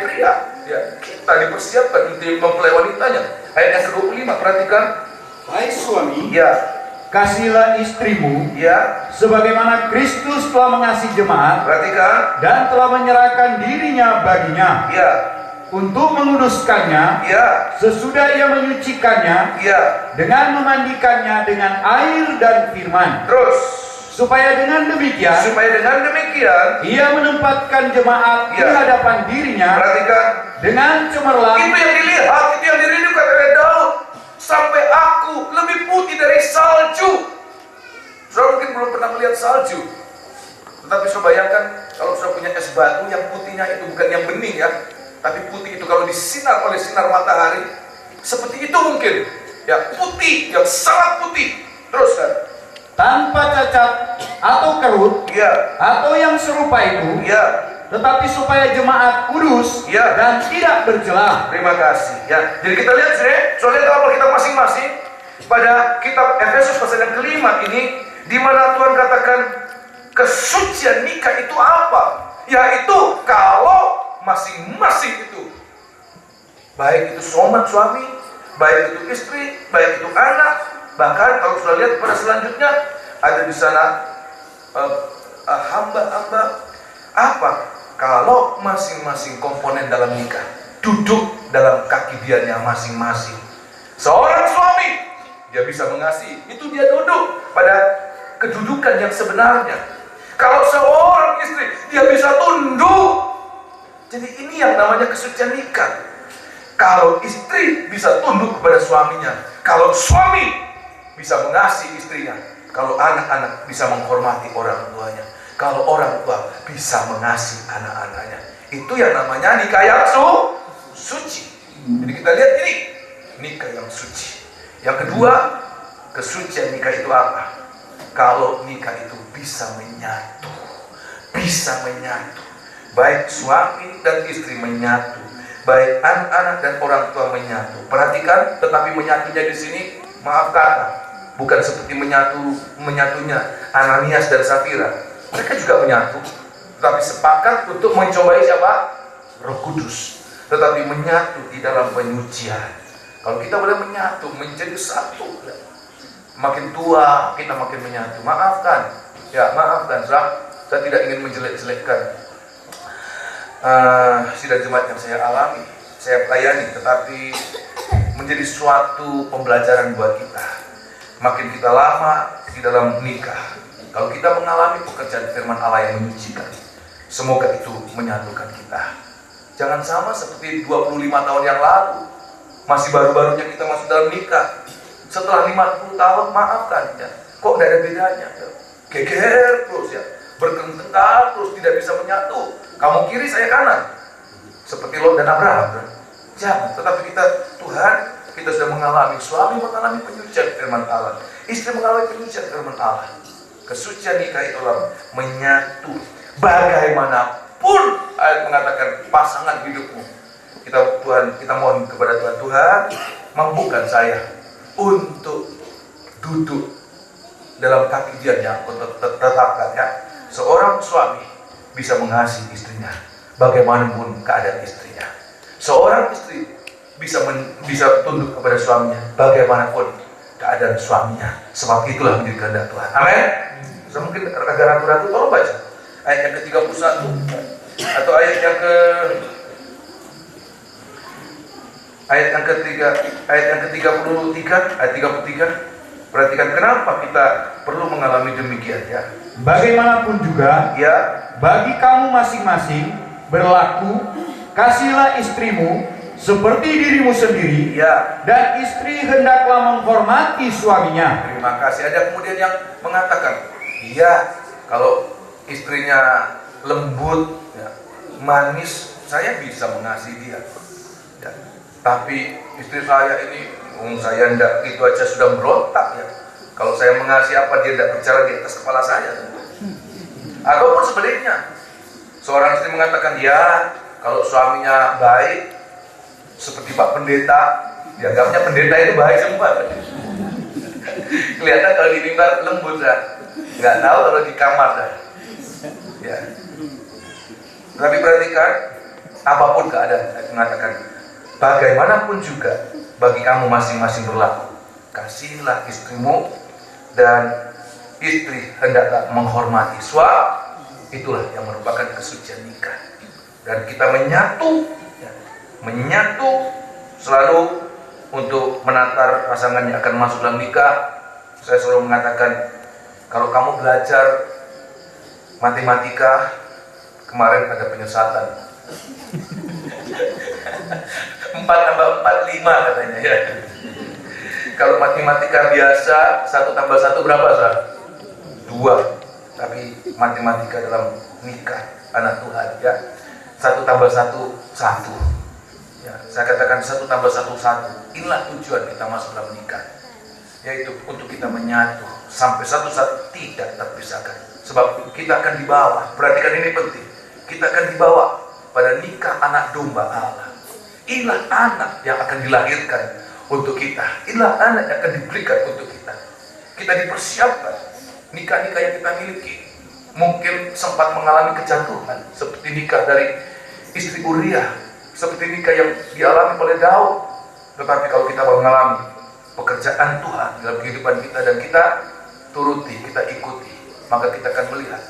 pria. Ya, kita dipersiapkan untuk mempelai wanitanya. Ayat yang ke-25, perhatikan. Hai suami, Ya, Kasihilah istrimu, ya, sebagaimana Kristus telah mengasihi jemaat perhatikan. dan telah menyerahkan dirinya baginya Ya, untuk menguduskannya ya, sesudah ia menyucikannya ya. dengan memandikannya dengan air dan firman, Terus, supaya dengan demikian ia menempatkan jemaat di Ya. hadapan dirinya perhatikan. dengan cemerlang. Itu yang dilihat, itu yang dirindukan oleh Daud. Sampai aku lebih putih dari salju. Saudara mungkin belum pernah melihat salju, tetapi saudara bayangkan kalau saudara punya es batu yang putihnya itu bukan yang bening ya, tapi putih itu kalau disinar oleh sinar matahari, seperti itu mungkin. Ya, putih, yang sangat putih. Terus kan? Tanpa cacat atau kerut Ya, atau yang serupa itu, ya. tetapi supaya jemaat kudus Ya. dan tidak bercela. Terima kasih. Ya, jadi kita lihat sih, soalnya kalau kita masing-masing pada kitab Efesus pasal yang ke-5 ini, di mana Tuhan katakan kesucian nikah itu apa? Yaitu kalau masing-masing itu, baik itu suami, baik itu istri, baik itu anak, bahkan kalau sudah lihat pada selanjutnya ada di sana hamba-hamba apa? Kalau masing-masing komponen dalam nikah duduk dalam kaki dianya masing-masing. Seorang suami dia bisa mengasihi, itu dia duduk pada kedudukan yang sebenarnya. Kalau seorang istri dia bisa tunduk. Jadi ini yang namanya kesucian nikah. Kalau istri bisa tunduk kepada suaminya, kalau suami bisa mengasihi istrinya, kalau anak-anak bisa menghormati orang tuanya, kalau orang tua bisa mengasihi anak-anaknya, itu yang namanya nikah yang suci. Jadi kita lihat ini nikah yang suci. Yang kedua, kesucian nikah itu apa? Kalau nikah itu bisa menyatu, baik suami dan istri menyatu, baik anak-anak dan orang tua menyatu. Perhatikan, tetapi menyatunya di sini, maaf kata, bukan seperti menyatunya Ananias dan Safira. Mereka juga menyatu, tetapi sepakat untuk mencobai siapa? Roh Kudus. Tetapi menyatu di dalam penyucian. Kalau kita boleh menyatu menjadi satu, makin tua kita makin menyatu. Maafkan, saudara. saya tidak ingin menjelek-jelekkan sidang jemaat yang saya alami, saya pelayani, tetapi menjadi suatu pembelajaran buat kita. Makin kita lama di dalam nikah, kalau kita mengalami pekerjaan firman Allah yang menyucikan, semoga itu menyatukan kita. Jangan sama seperti 25 tahun yang lalu, masih baru-barunya kita masuk dalam nikah. Setelah 50 tahun, maafkan ya, kok tidak ada bedanya ya. Geger terus ya, bertengkar terus, tidak bisa menyatu. Kamu kiri, saya kanan, seperti Lot dan Abraham ya. Jangan, tetapi Tuhan, kita sudah mengalami, suami mengalami penyucian firman Allah, istri mengalami penyucian firman Allah. Kesucian nikah itulah menyatu. Bagaimanapun ayat mengatakan pasangan hidupmu, kita mohon kepada Tuhan, mampukan saya untuk duduk dalam takdir yang aku tetapkan ya. Seorang suami bisa mengasihi istrinya bagaimanapun keadaan istrinya. Seorang istri bisa tunduk kepada suaminya bagaimanapun keadaan suaminya, sebab itulah menjadi kehendak Tuhan. Amin. So, mungkin agak ragu-ragu, tolong baca ayat yang ke-31 atau ayat yang ke-33, ayat 33. Perhatikan kenapa kita perlu mengalami demikian ya. Bagaimanapun juga, Ya, bagi kamu masing-masing berlaku, kasihilah istrimu seperti dirimu sendiri, ya. dan istri hendaklah menghormati suaminya. Terima kasih. Ada kemudian yang mengatakan, iya, kalau istrinya lembut, ya, manis, saya bisa mengasihi dia. Ya. Tapi istri saya ini, saya enggak, itu aja sudah berontak ya. Kalau saya mengasihi apa, dia tidak bicara di atas kepala saya. Ataupun sebaliknya, seorang istri mengatakan, ya, kalau suaminya baik, seperti Pak Pendeta, dianggapnya pendeta itu baik semua. Kelihatan kalau di mimbar lembut ya, nggak tahu kalau di kamar dah. Ya. Tapi perhatikan, apapun keadaan, saya mengatakan, bagaimanapun juga bagi kamu masing-masing berlaku, kasihilah istrimu dan istri hendaklah menghormati suami. Itulah yang merupakan kesucian nikah. Dan kita menyatu selalu untuk menantar pasangan yang akan masuk dalam nikah. Saya selalu mengatakan, kalau kamu belajar matematika, kemarin ada penyesatan. 4 tambah 4, 5 katanya ya. Kalau matematika biasa, 1 tambah 1 berapa, Sar? 2. Tapi matematika dalam nikah anak Tuhan ya, 1 tambah 1, 1. Ya, saya katakan 1 tambah 1, 1. Inilah tujuan kita masuk dalam nikah, yaitu untuk kita menyatu sampai satu saat tidak terpisahkan. Sebab kita akan dibawa, perhatikan ini penting, kita akan dibawa pada nikah anak domba Allah. Inilah anak yang akan dilahirkan untuk kita. Inilah anak yang akan diberikan untuk kita. Kita dipersiapkan. Nikah-nikah yang kita miliki mungkin sempat mengalami kejatuhan, seperti nikah dari istri Uriah, seperti nikah yang dialami oleh Daud. Tetapi kalau kita mengalami pekerjaan Tuhan dalam kehidupan kita dan kita turuti, kita ikuti, maka kita akan melihat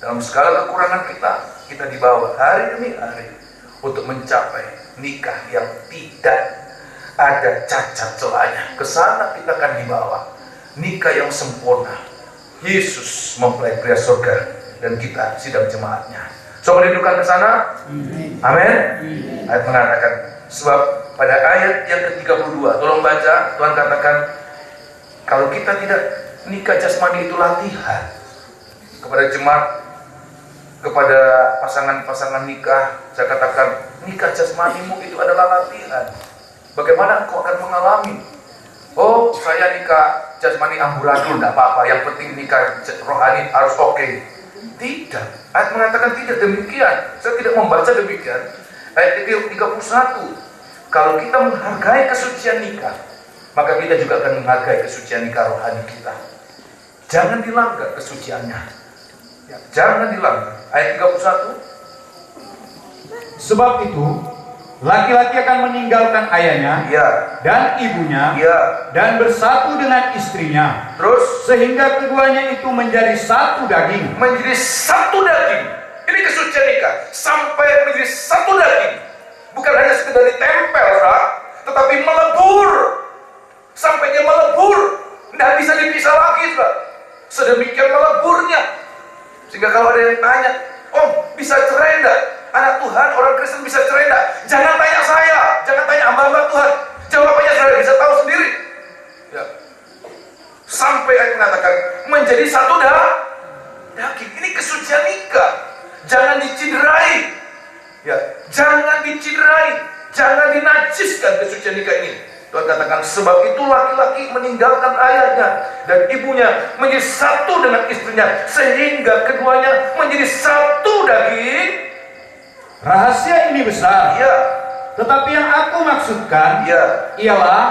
dalam segala kekurangan kita dibawa hari demi hari untuk mencapai nikah yang tidak ada cacat celahnya. Kesana kita akan dibawa nikah yang sempurna. Yesus mempelai pria surga dan kita sidang jemaatnya. Coba rindukan ke sana. Amin. Ayat mengatakan, sebab pada ayat yang ke-32, tolong baca, Tuhan katakan, kalau kita tidak nikah jasmani itu latihan. Kepada jemaat, kepada pasangan-pasangan nikah, saya katakan, nikah jasmanimu itu adalah latihan. Bagaimana engkau akan mengalami? Oh, saya nikah jasmani amburadul, tidak apa-apa, yang penting nikah rohani harus oke. Tidak, ayat mengatakan tidak demikian. Saya tidak membaca demikian. Ayat 31, kalau kita menghargai kesucian nikah, maka kita juga akan menghargai kesucian nikah rohani kita. Jangan dilanggar kesuciannya ya, jangan dilanggar. Ayat 31, sebab itu Laki-laki akan meninggalkan ayahnya Ya. dan ibunya Ya. dan bersatu dengan istrinya, Terus sehingga keduanya itu menjadi satu daging. menjadi satu daging. Ini kesucian nikah. Sampai menjadi satu daging. Bukan hanya sekedar ditempel, saudara, tetapi melebur. Sampai dia melebur. Tidak bisa dipisah lagi, saudara. Sedemikian meleburnya. Sehingga kalau ada yang tanya, Om, bisa cerai enggak? Anak Tuhan, orang Kristen bisa cerai enggak? Jangan tanya saya, jangan tanya hamba-hamba Tuhan. Jawabannya saya bisa tahu sendiri. Ya. Sampai ayat mengatakan menjadi satu daging. Ini kesucian nikah. Jangan diciderai. Ya, jangan diciderai, jangan dinajiskan kesucian nikah ini. Tuhan katakan, sebab itu laki-laki meninggalkan ayahnya dan ibunya menjadi satu dengan istrinya, sehingga keduanya menjadi satu daging. Rahasia ini besar, Ya, tetapi yang aku maksudkan ya. ialah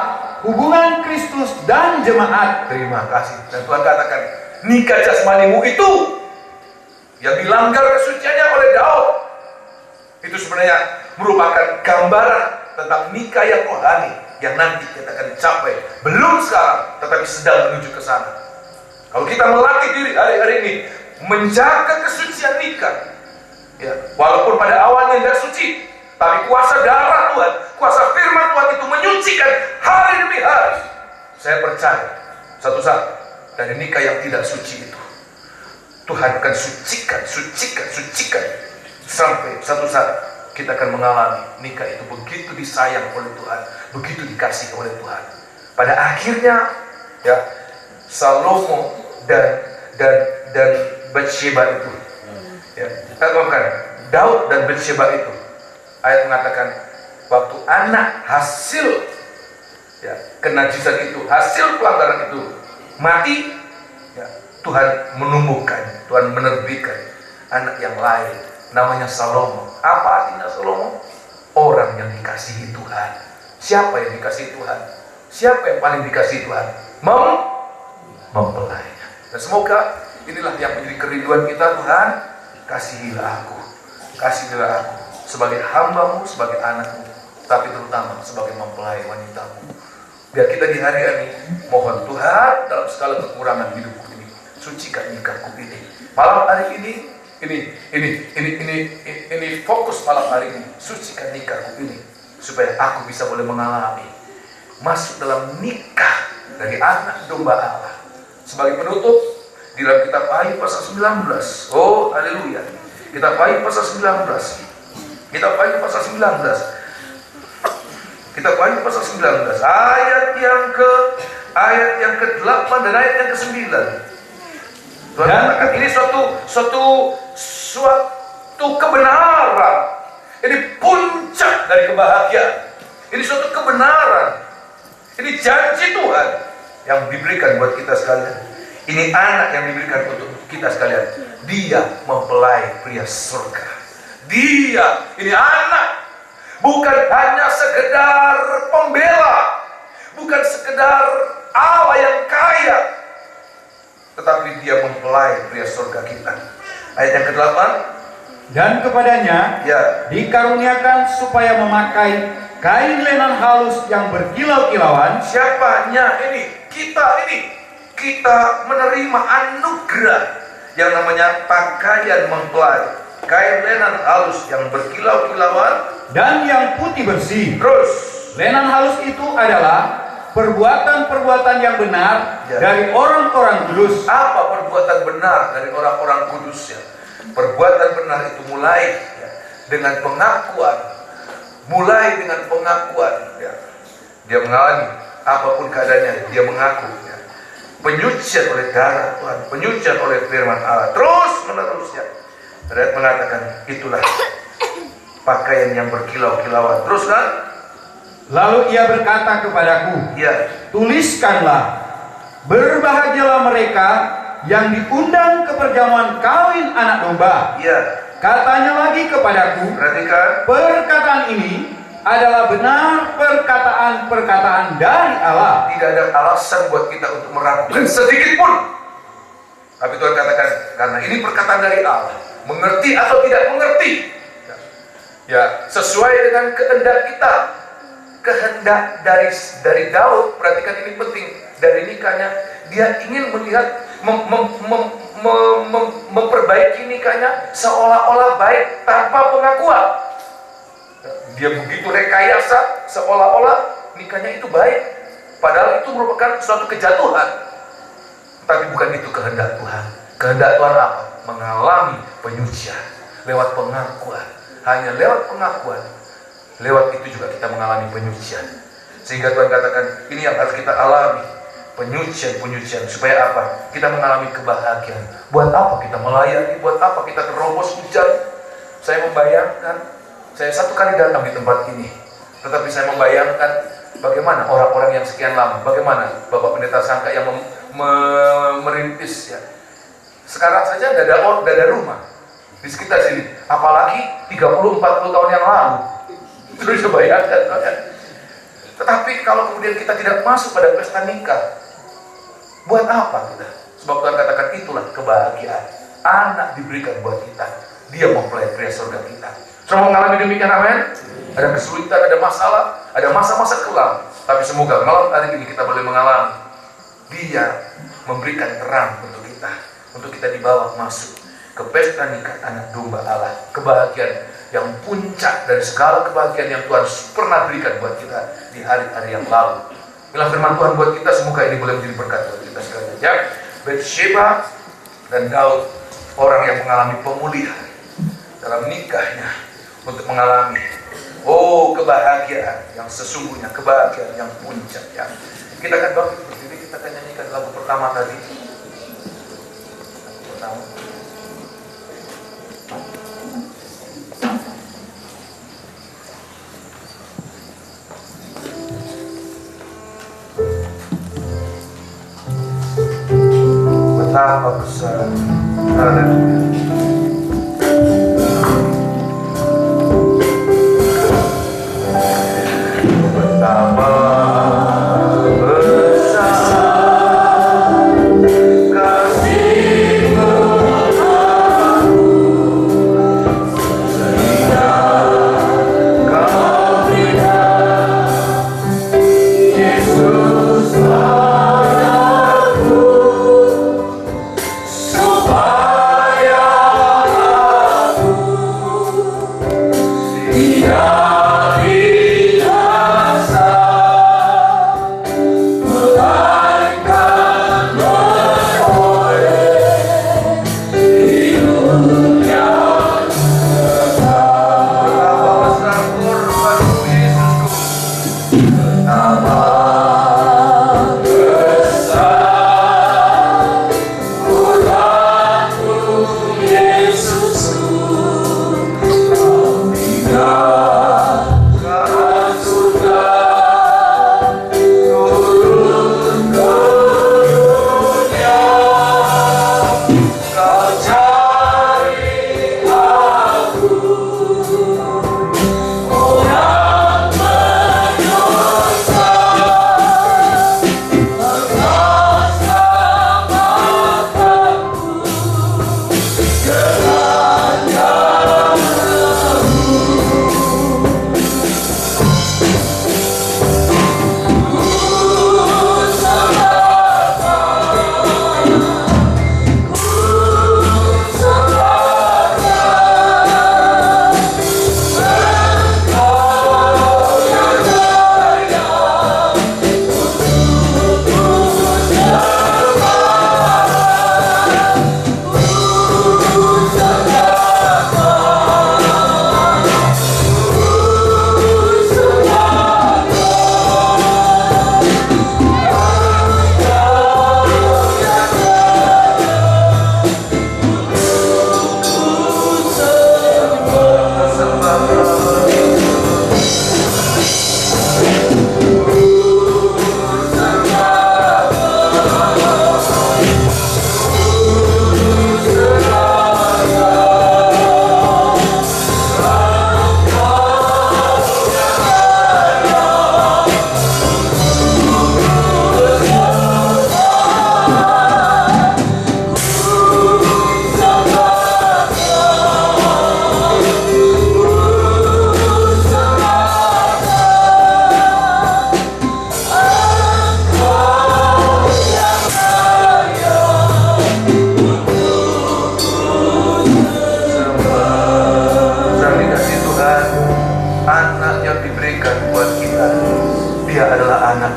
hubungan Kristus dan jemaat. Terima kasih. Dan Tuhan katakan, nikah jasmanimu itu yang dilanggar kesuciannya oleh Daud, itu sebenarnya merupakan gambaran tentang nikah yang rohani yang nanti kita akan capai. Belum sekarang, tetapi sedang menuju ke sana. Kalau kita melatih diri hari-hari ini menjaga kesucian nikah, ya, walaupun pada awalnya tidak suci, tapi kuasa darah Tuhan, kuasa firman Tuhan itu menyucikan hari demi hari. Saya percaya satu saat dari nikah yang tidak suci itu, Tuhan akan sucikan sampai satu saat kita akan mengalami nikah itu begitu disayang oleh Tuhan, begitu dikasih oleh Tuhan. Pada akhirnya, ya, Salomo dan Batsheba itu, ya, Daud dan Batsheba itu, ayat mengatakan waktu anak hasil, ya, kenajisan itu, hasil pelanggaran itu mati, ya, Tuhan menumbuhkan, Tuhan menerbitkan anak yang lain, namanya Salomo. Apa artinya Salomo? Orang yang dikasihi Tuhan. Siapa yang dikasihi Tuhan? Siapa yang paling dikasihi Tuhan? Mempelainya. Dan semoga inilah yang menjadi kerinduan kita. Tuhan, kasihilah aku sebagai hambamu, sebagai anakmu, tapi terutama sebagai mempelai wanitamu. Biar kita di hari ini mohon Tuhan dalam segala kekurangan hidupku ini, sucikan nikahku ini. Malam hari ini fokus malam hari ini, sucikan nikahku ini, supaya aku bisa boleh mengalami masuk dalam nikah dari anak domba Allah. Sebagai penutup, di dalam kitab Ayub pasal 19, oh haleluya, kitab Ayub pasal 19, kitab Ayub pasal 19, ayat yang ke-8 dan ayat yang ke-9. Tuhan katakan ini suatu kebenaran. Ini puncak dari kebahagiaan. Ini suatu kebenaran. Ini janji Tuhan yang diberikan buat kita sekalian. Ini anak yang diberikan untuk kita sekalian. Dia mempelai pria surga. Dia, ini anak, bukan hanya sekedar pembela, bukan sekedar Allah yang kaya, tetapi dia mempelai pria surga kita. Ayat yang ke-8, Dan kepadanya ya, dikaruniakan supaya memakai kain lenan halus yang berkilau-kilauan. siapanya ini? Kita menerima anugerah yang namanya pakaian mempelai, kain lenan halus yang berkilau-kilauan Dan yang putih bersih. terus. Lenan halus itu adalah perbuatan-perbuatan yang benar Ya. dari orang-orang kudus. Apa perbuatan benar dari orang-orang kudus ya? Perbuatan benar itu mulai ya, dengan pengakuan, ya. Dia mengalami apapun keadaannya, dia mengaku ya. Penyucian oleh darah Tuhan, penyucian oleh firman Allah, terus menerusnya. Ayat mengatakan itulah pakaian yang berkilau-kilauan. Terus kan? Lalu ia berkata kepadaku, Ya, tuliskanlah, berbahagialah mereka yang diundang ke perjamuan kawin anak domba. ya. Katanya lagi kepadaku, Perhatikan. perkataan ini adalah benar perkataan dari Allah. Tidak ada alasan buat kita untuk meragukan sedikit pun. Tapi Tuhan katakan, karena ini perkataan dari Allah, mengerti atau tidak mengerti, ya. Ya, sesuai dengan kehendak kita. Kehendak dari Daud, perhatikan ini penting, dari nikahnya, dia ingin melihat memperbaiki nikahnya seolah-olah baik tanpa pengakuan. Dia begitu rekayasa seolah-olah nikahnya itu baik, padahal itu merupakan suatu kejatuhan. Tapi bukan itu kehendak Tuhan. Kehendak Tuhan apa? Mengalami penyucian lewat pengakuan. Hanya lewat pengakuan, lewat itu juga kita mengalami penyucian. Sehingga Tuhan katakan, ini yang harus kita alami, penyucian. Supaya apa? Kita mengalami kebahagiaan. Buat apa kita melayani? Buat apa kita terobos hujan? Saya membayangkan, saya satu kali datang di tempat ini, tetapi saya membayangkan bagaimana orang-orang yang sekian lama, bagaimana Bapak Pendeta Sangka yang merintis ya. Sekarang saja tidak ada rumah di sekitar sini, apalagi 30-40 tahun yang lalu. Terus bayangkan, kan? Tetapi kalau kemudian kita tidak masuk pada pesta nikah, buat apa kita? Sebab Tuhan katakan itulah kebahagiaan. Anak diberikan buat kita, dia mempelai pria surga kita. Semua mengalami demikian, amin. Ada kesulitan, ada masalah, ada masa-masa kelam, tapi semoga malam hari ini kita boleh mengalami dia memberikan terang untuk kita dibawa masuk ke pesta nikah anak domba Allah. Kebahagiaan yang puncak dari segala kebahagiaan yang Tuhan pernah berikan buat kita di hari-hari yang lalu. Bilang firman Tuhan buat kita, semoga ini boleh menjadi berkat buat kita sekalian. Ya, Bathsheba dan Daud, orang yang mengalami pemulihan dalam nikahnya untuk mengalami kebahagiaan yang sesungguhnya, kebahagiaan yang puncak. Ya, kita akan bangkit berdiri, kita akan nyanyikan lagu pertama tadi. Betapa besar, haleluya. Betapa supaya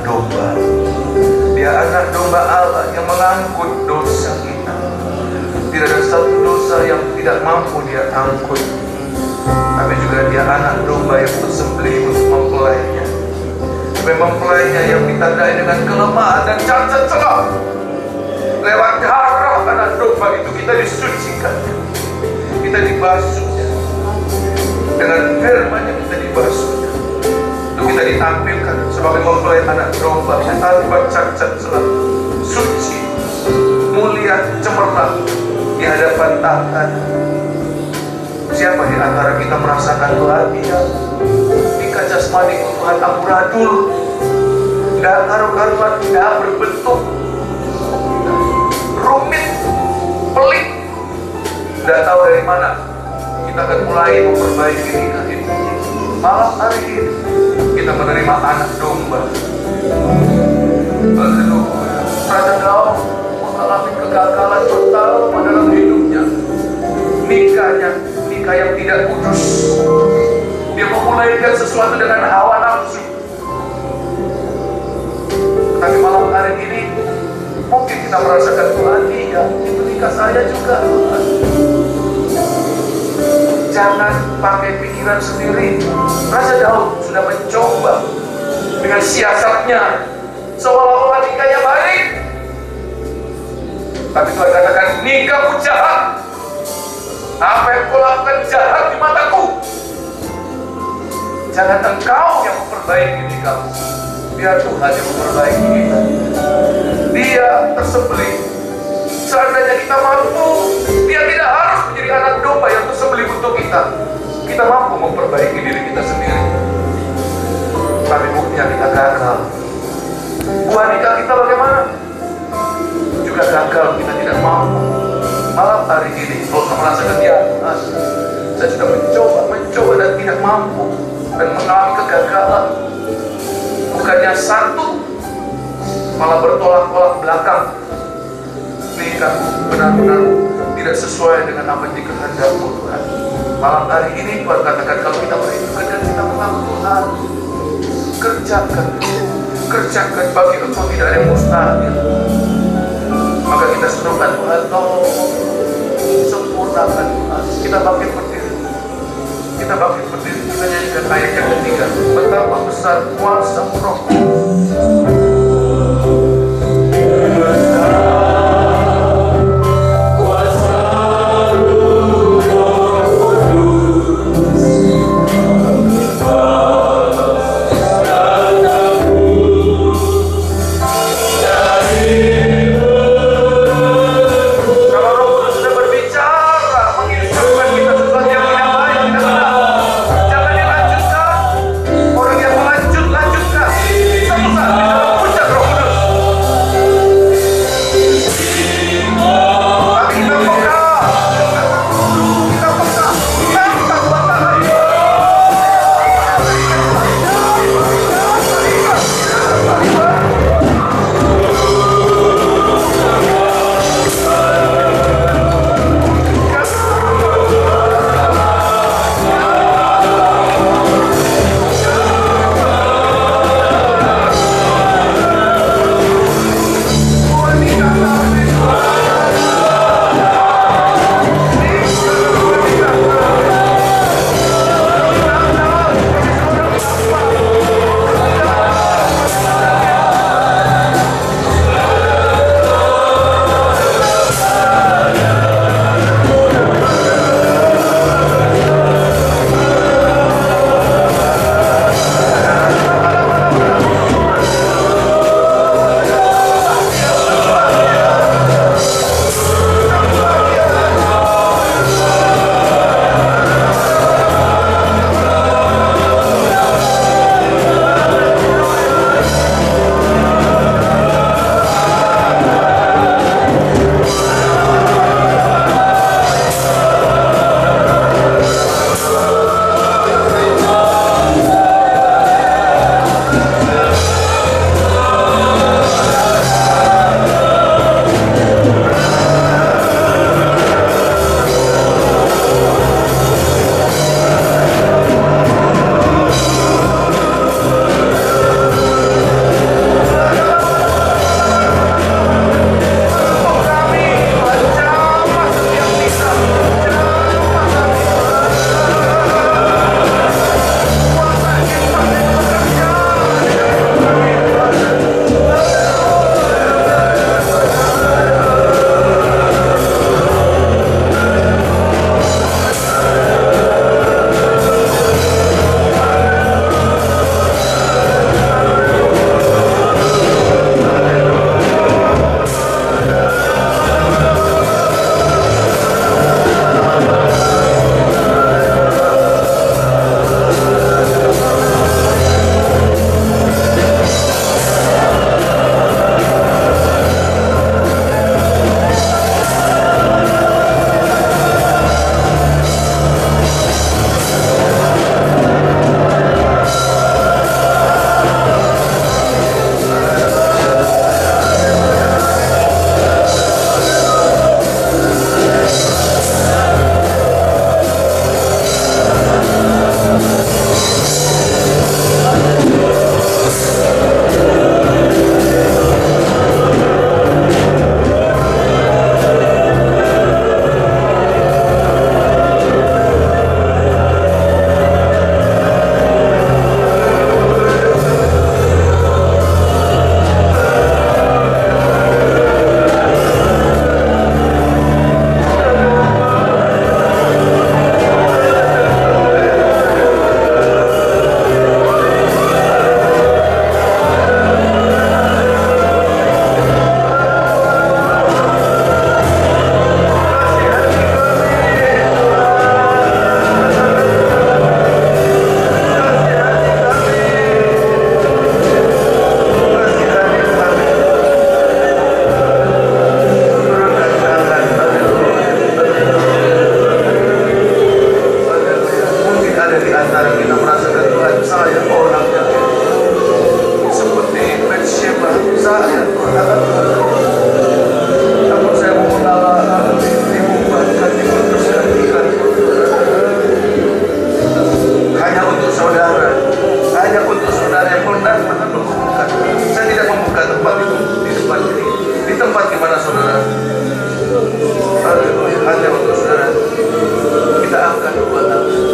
domba. Dia anak domba Allah yang mengangkut dosa kita. Tidak ada satu dosa yang tidak mampu dia angkut. Tapi juga dia anak domba yang tersembelih untuk mempelainya. Tapi mempelainya yang ditandai dengan kelemahan dan cacat celah. Lewat darah anak domba itu kita disucikan, kita dibasuhnya. Dengan firman-Nya kita dibasuhkan, untuk kita ditampilkan sebagai mempelai anak domba yang tanpa cacat celah, suci, mulia, cemerlang di hadapan Tuhan. Siapa di antara kita merasakan bahagia? Jika jasmani Tuhan amburadul, tidak karu-karuan, tidak berbentuk, rumit, pelik, tidak tahu dari mana kita akan mulai memperbaiki nikah ini. Malam hari ini kita menerima anak domba. Raja Daud mengalami kegagalan pertama dalam hidupnya. Nikah yang tidak kudus. Dia memulaikan sesuatu dengan hawa nafsu. Tapi malam hari ini mungkin kita merasakan Tuhan, iya, itu nikah saya juga, Tuhan. Jangan pakai pikiran sendiri. Raja Daud sudah mencoba dengan siasatnya, seolah-olah nikahnya baik. Tapi Tuhan katakan, nikahmu jahat. Apa yang kau lakukan jahat di mataku. Jangan engkau yang memperbaiki nikahmu, biar Tuhan yang memperbaiki kita. Dia tersembelih. Seandainya kita mampu, dia tidak harus menjadi anak domba yang tersembelih untuk kita. Kita mampu memperbaiki diri kita sendiri. Tapi buktinya kita gagal. Buah nikah kita bagaimana? Juga gagal, kita tidak mampu. Malam hari ini, kalau kamu merasakan ya, saya sudah mencoba dan tidak mampu dan mengalami kegagalan. Bukannya satu, malah bertolak-tolak belakang. Nikahku benar-benar tidak sesuai dengan apa yang dikehendaki Tuhan. Malam hari ini Tuhan katakan, kalau kita beriman dan kita mengaku Tuhan, kerjakan bagi Engkau tidak ada yang mustahil. Maka kita serukan Tuhan, tolong sempurnakan Tuhan. Kita bangkit berdiri, kita nyanyikan ayat yang ketiga. Betapa besar kuasa Roh Kudus. Jangan dilanjutkan, orang yang melanjutkan satu saat ada di antara kita merasakan Tuhan, saya orang yang seperti Bathsheba, saya Tuhan. Namun saya mau mengalah, dibubarkan, diputuskan, hanya untuk saudara yang hendak membuka. Saya tidak membuka tempat itu di depan ini, di tempat di mana saudara. Haleluya, hanya untuk saudara. Kita angkat dua tangan.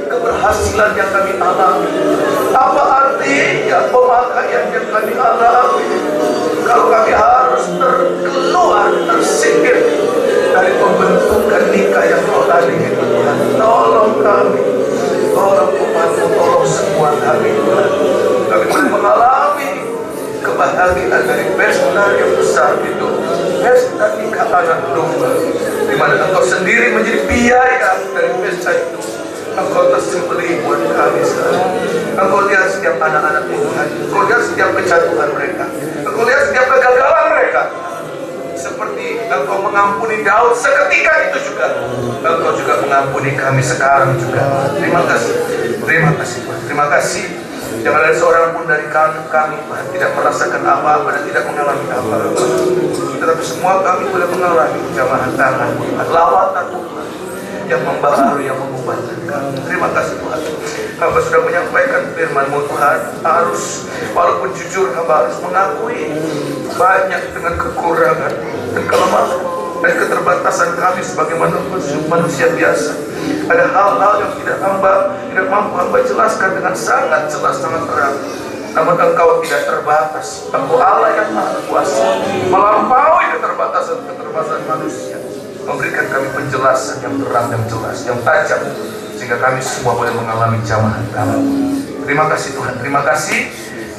keberhasilan yang kami alami? Apa artinya pemakaian yang kami alami kalau kami harus tersingkir dari pembentukan nikah yang rohani itu, Tuhan? Tolong kami, tolong umat-Mu, tolong semua kami, Tuhan. Kami boleh mengalami kebahagiaan dari pesta yang besar itu, pesta nikah anak domba, di mana Engkau sendiri menjadi biaya dari pesta itu. Engkau tersembelih buat kami sekarang. Engkau lihat setiap anak-anak Tuhan, Engkau lihat setiap kejatuhan mereka, Engkau lihat setiap kegagalan mereka. Seperti Engkau mengampuni Daud seketika itu juga, Engkau juga mengampuni kami sekarang juga. Terima kasih, terima kasih, terima kasih. Jangan ada seorang pun dari kami Tuhan tidak merasakan apa-apa dan tidak mengalami apa-apa, tetapi semua kami boleh mengalami jamahan tangan Tuhan, lawatan Tuhan yang membaharui, yang mengubahkan kami. Terima kasih Tuhan. Hamba sudah menyampaikan firman-Mu Tuhan, harus walaupun jujur hamba harus mengakui banyak dengan kekurangan dan kelemahan dan keterbatasan kami sebagai manusia biasa. Ada hal-hal yang tidak mampu hamba jelaskan dengan sangat jelas, sangat terang. Namun Engkau tidak terbatas. Engkau Allah yang Maha Kuasa, melampaui keterbatasan manusia, memberikan kami penjelasan yang terang, yang jelas, yang tajam, sehingga kami semua boleh mengalami jamahan Tangan. Terima kasih Tuhan, terima kasih.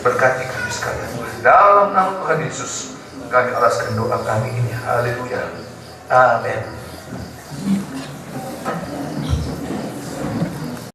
Berkati kami sekalian Tuhan. Dalam nama Tuhan Yesus kami alaskan doa kami ini. Haleluya. Amin.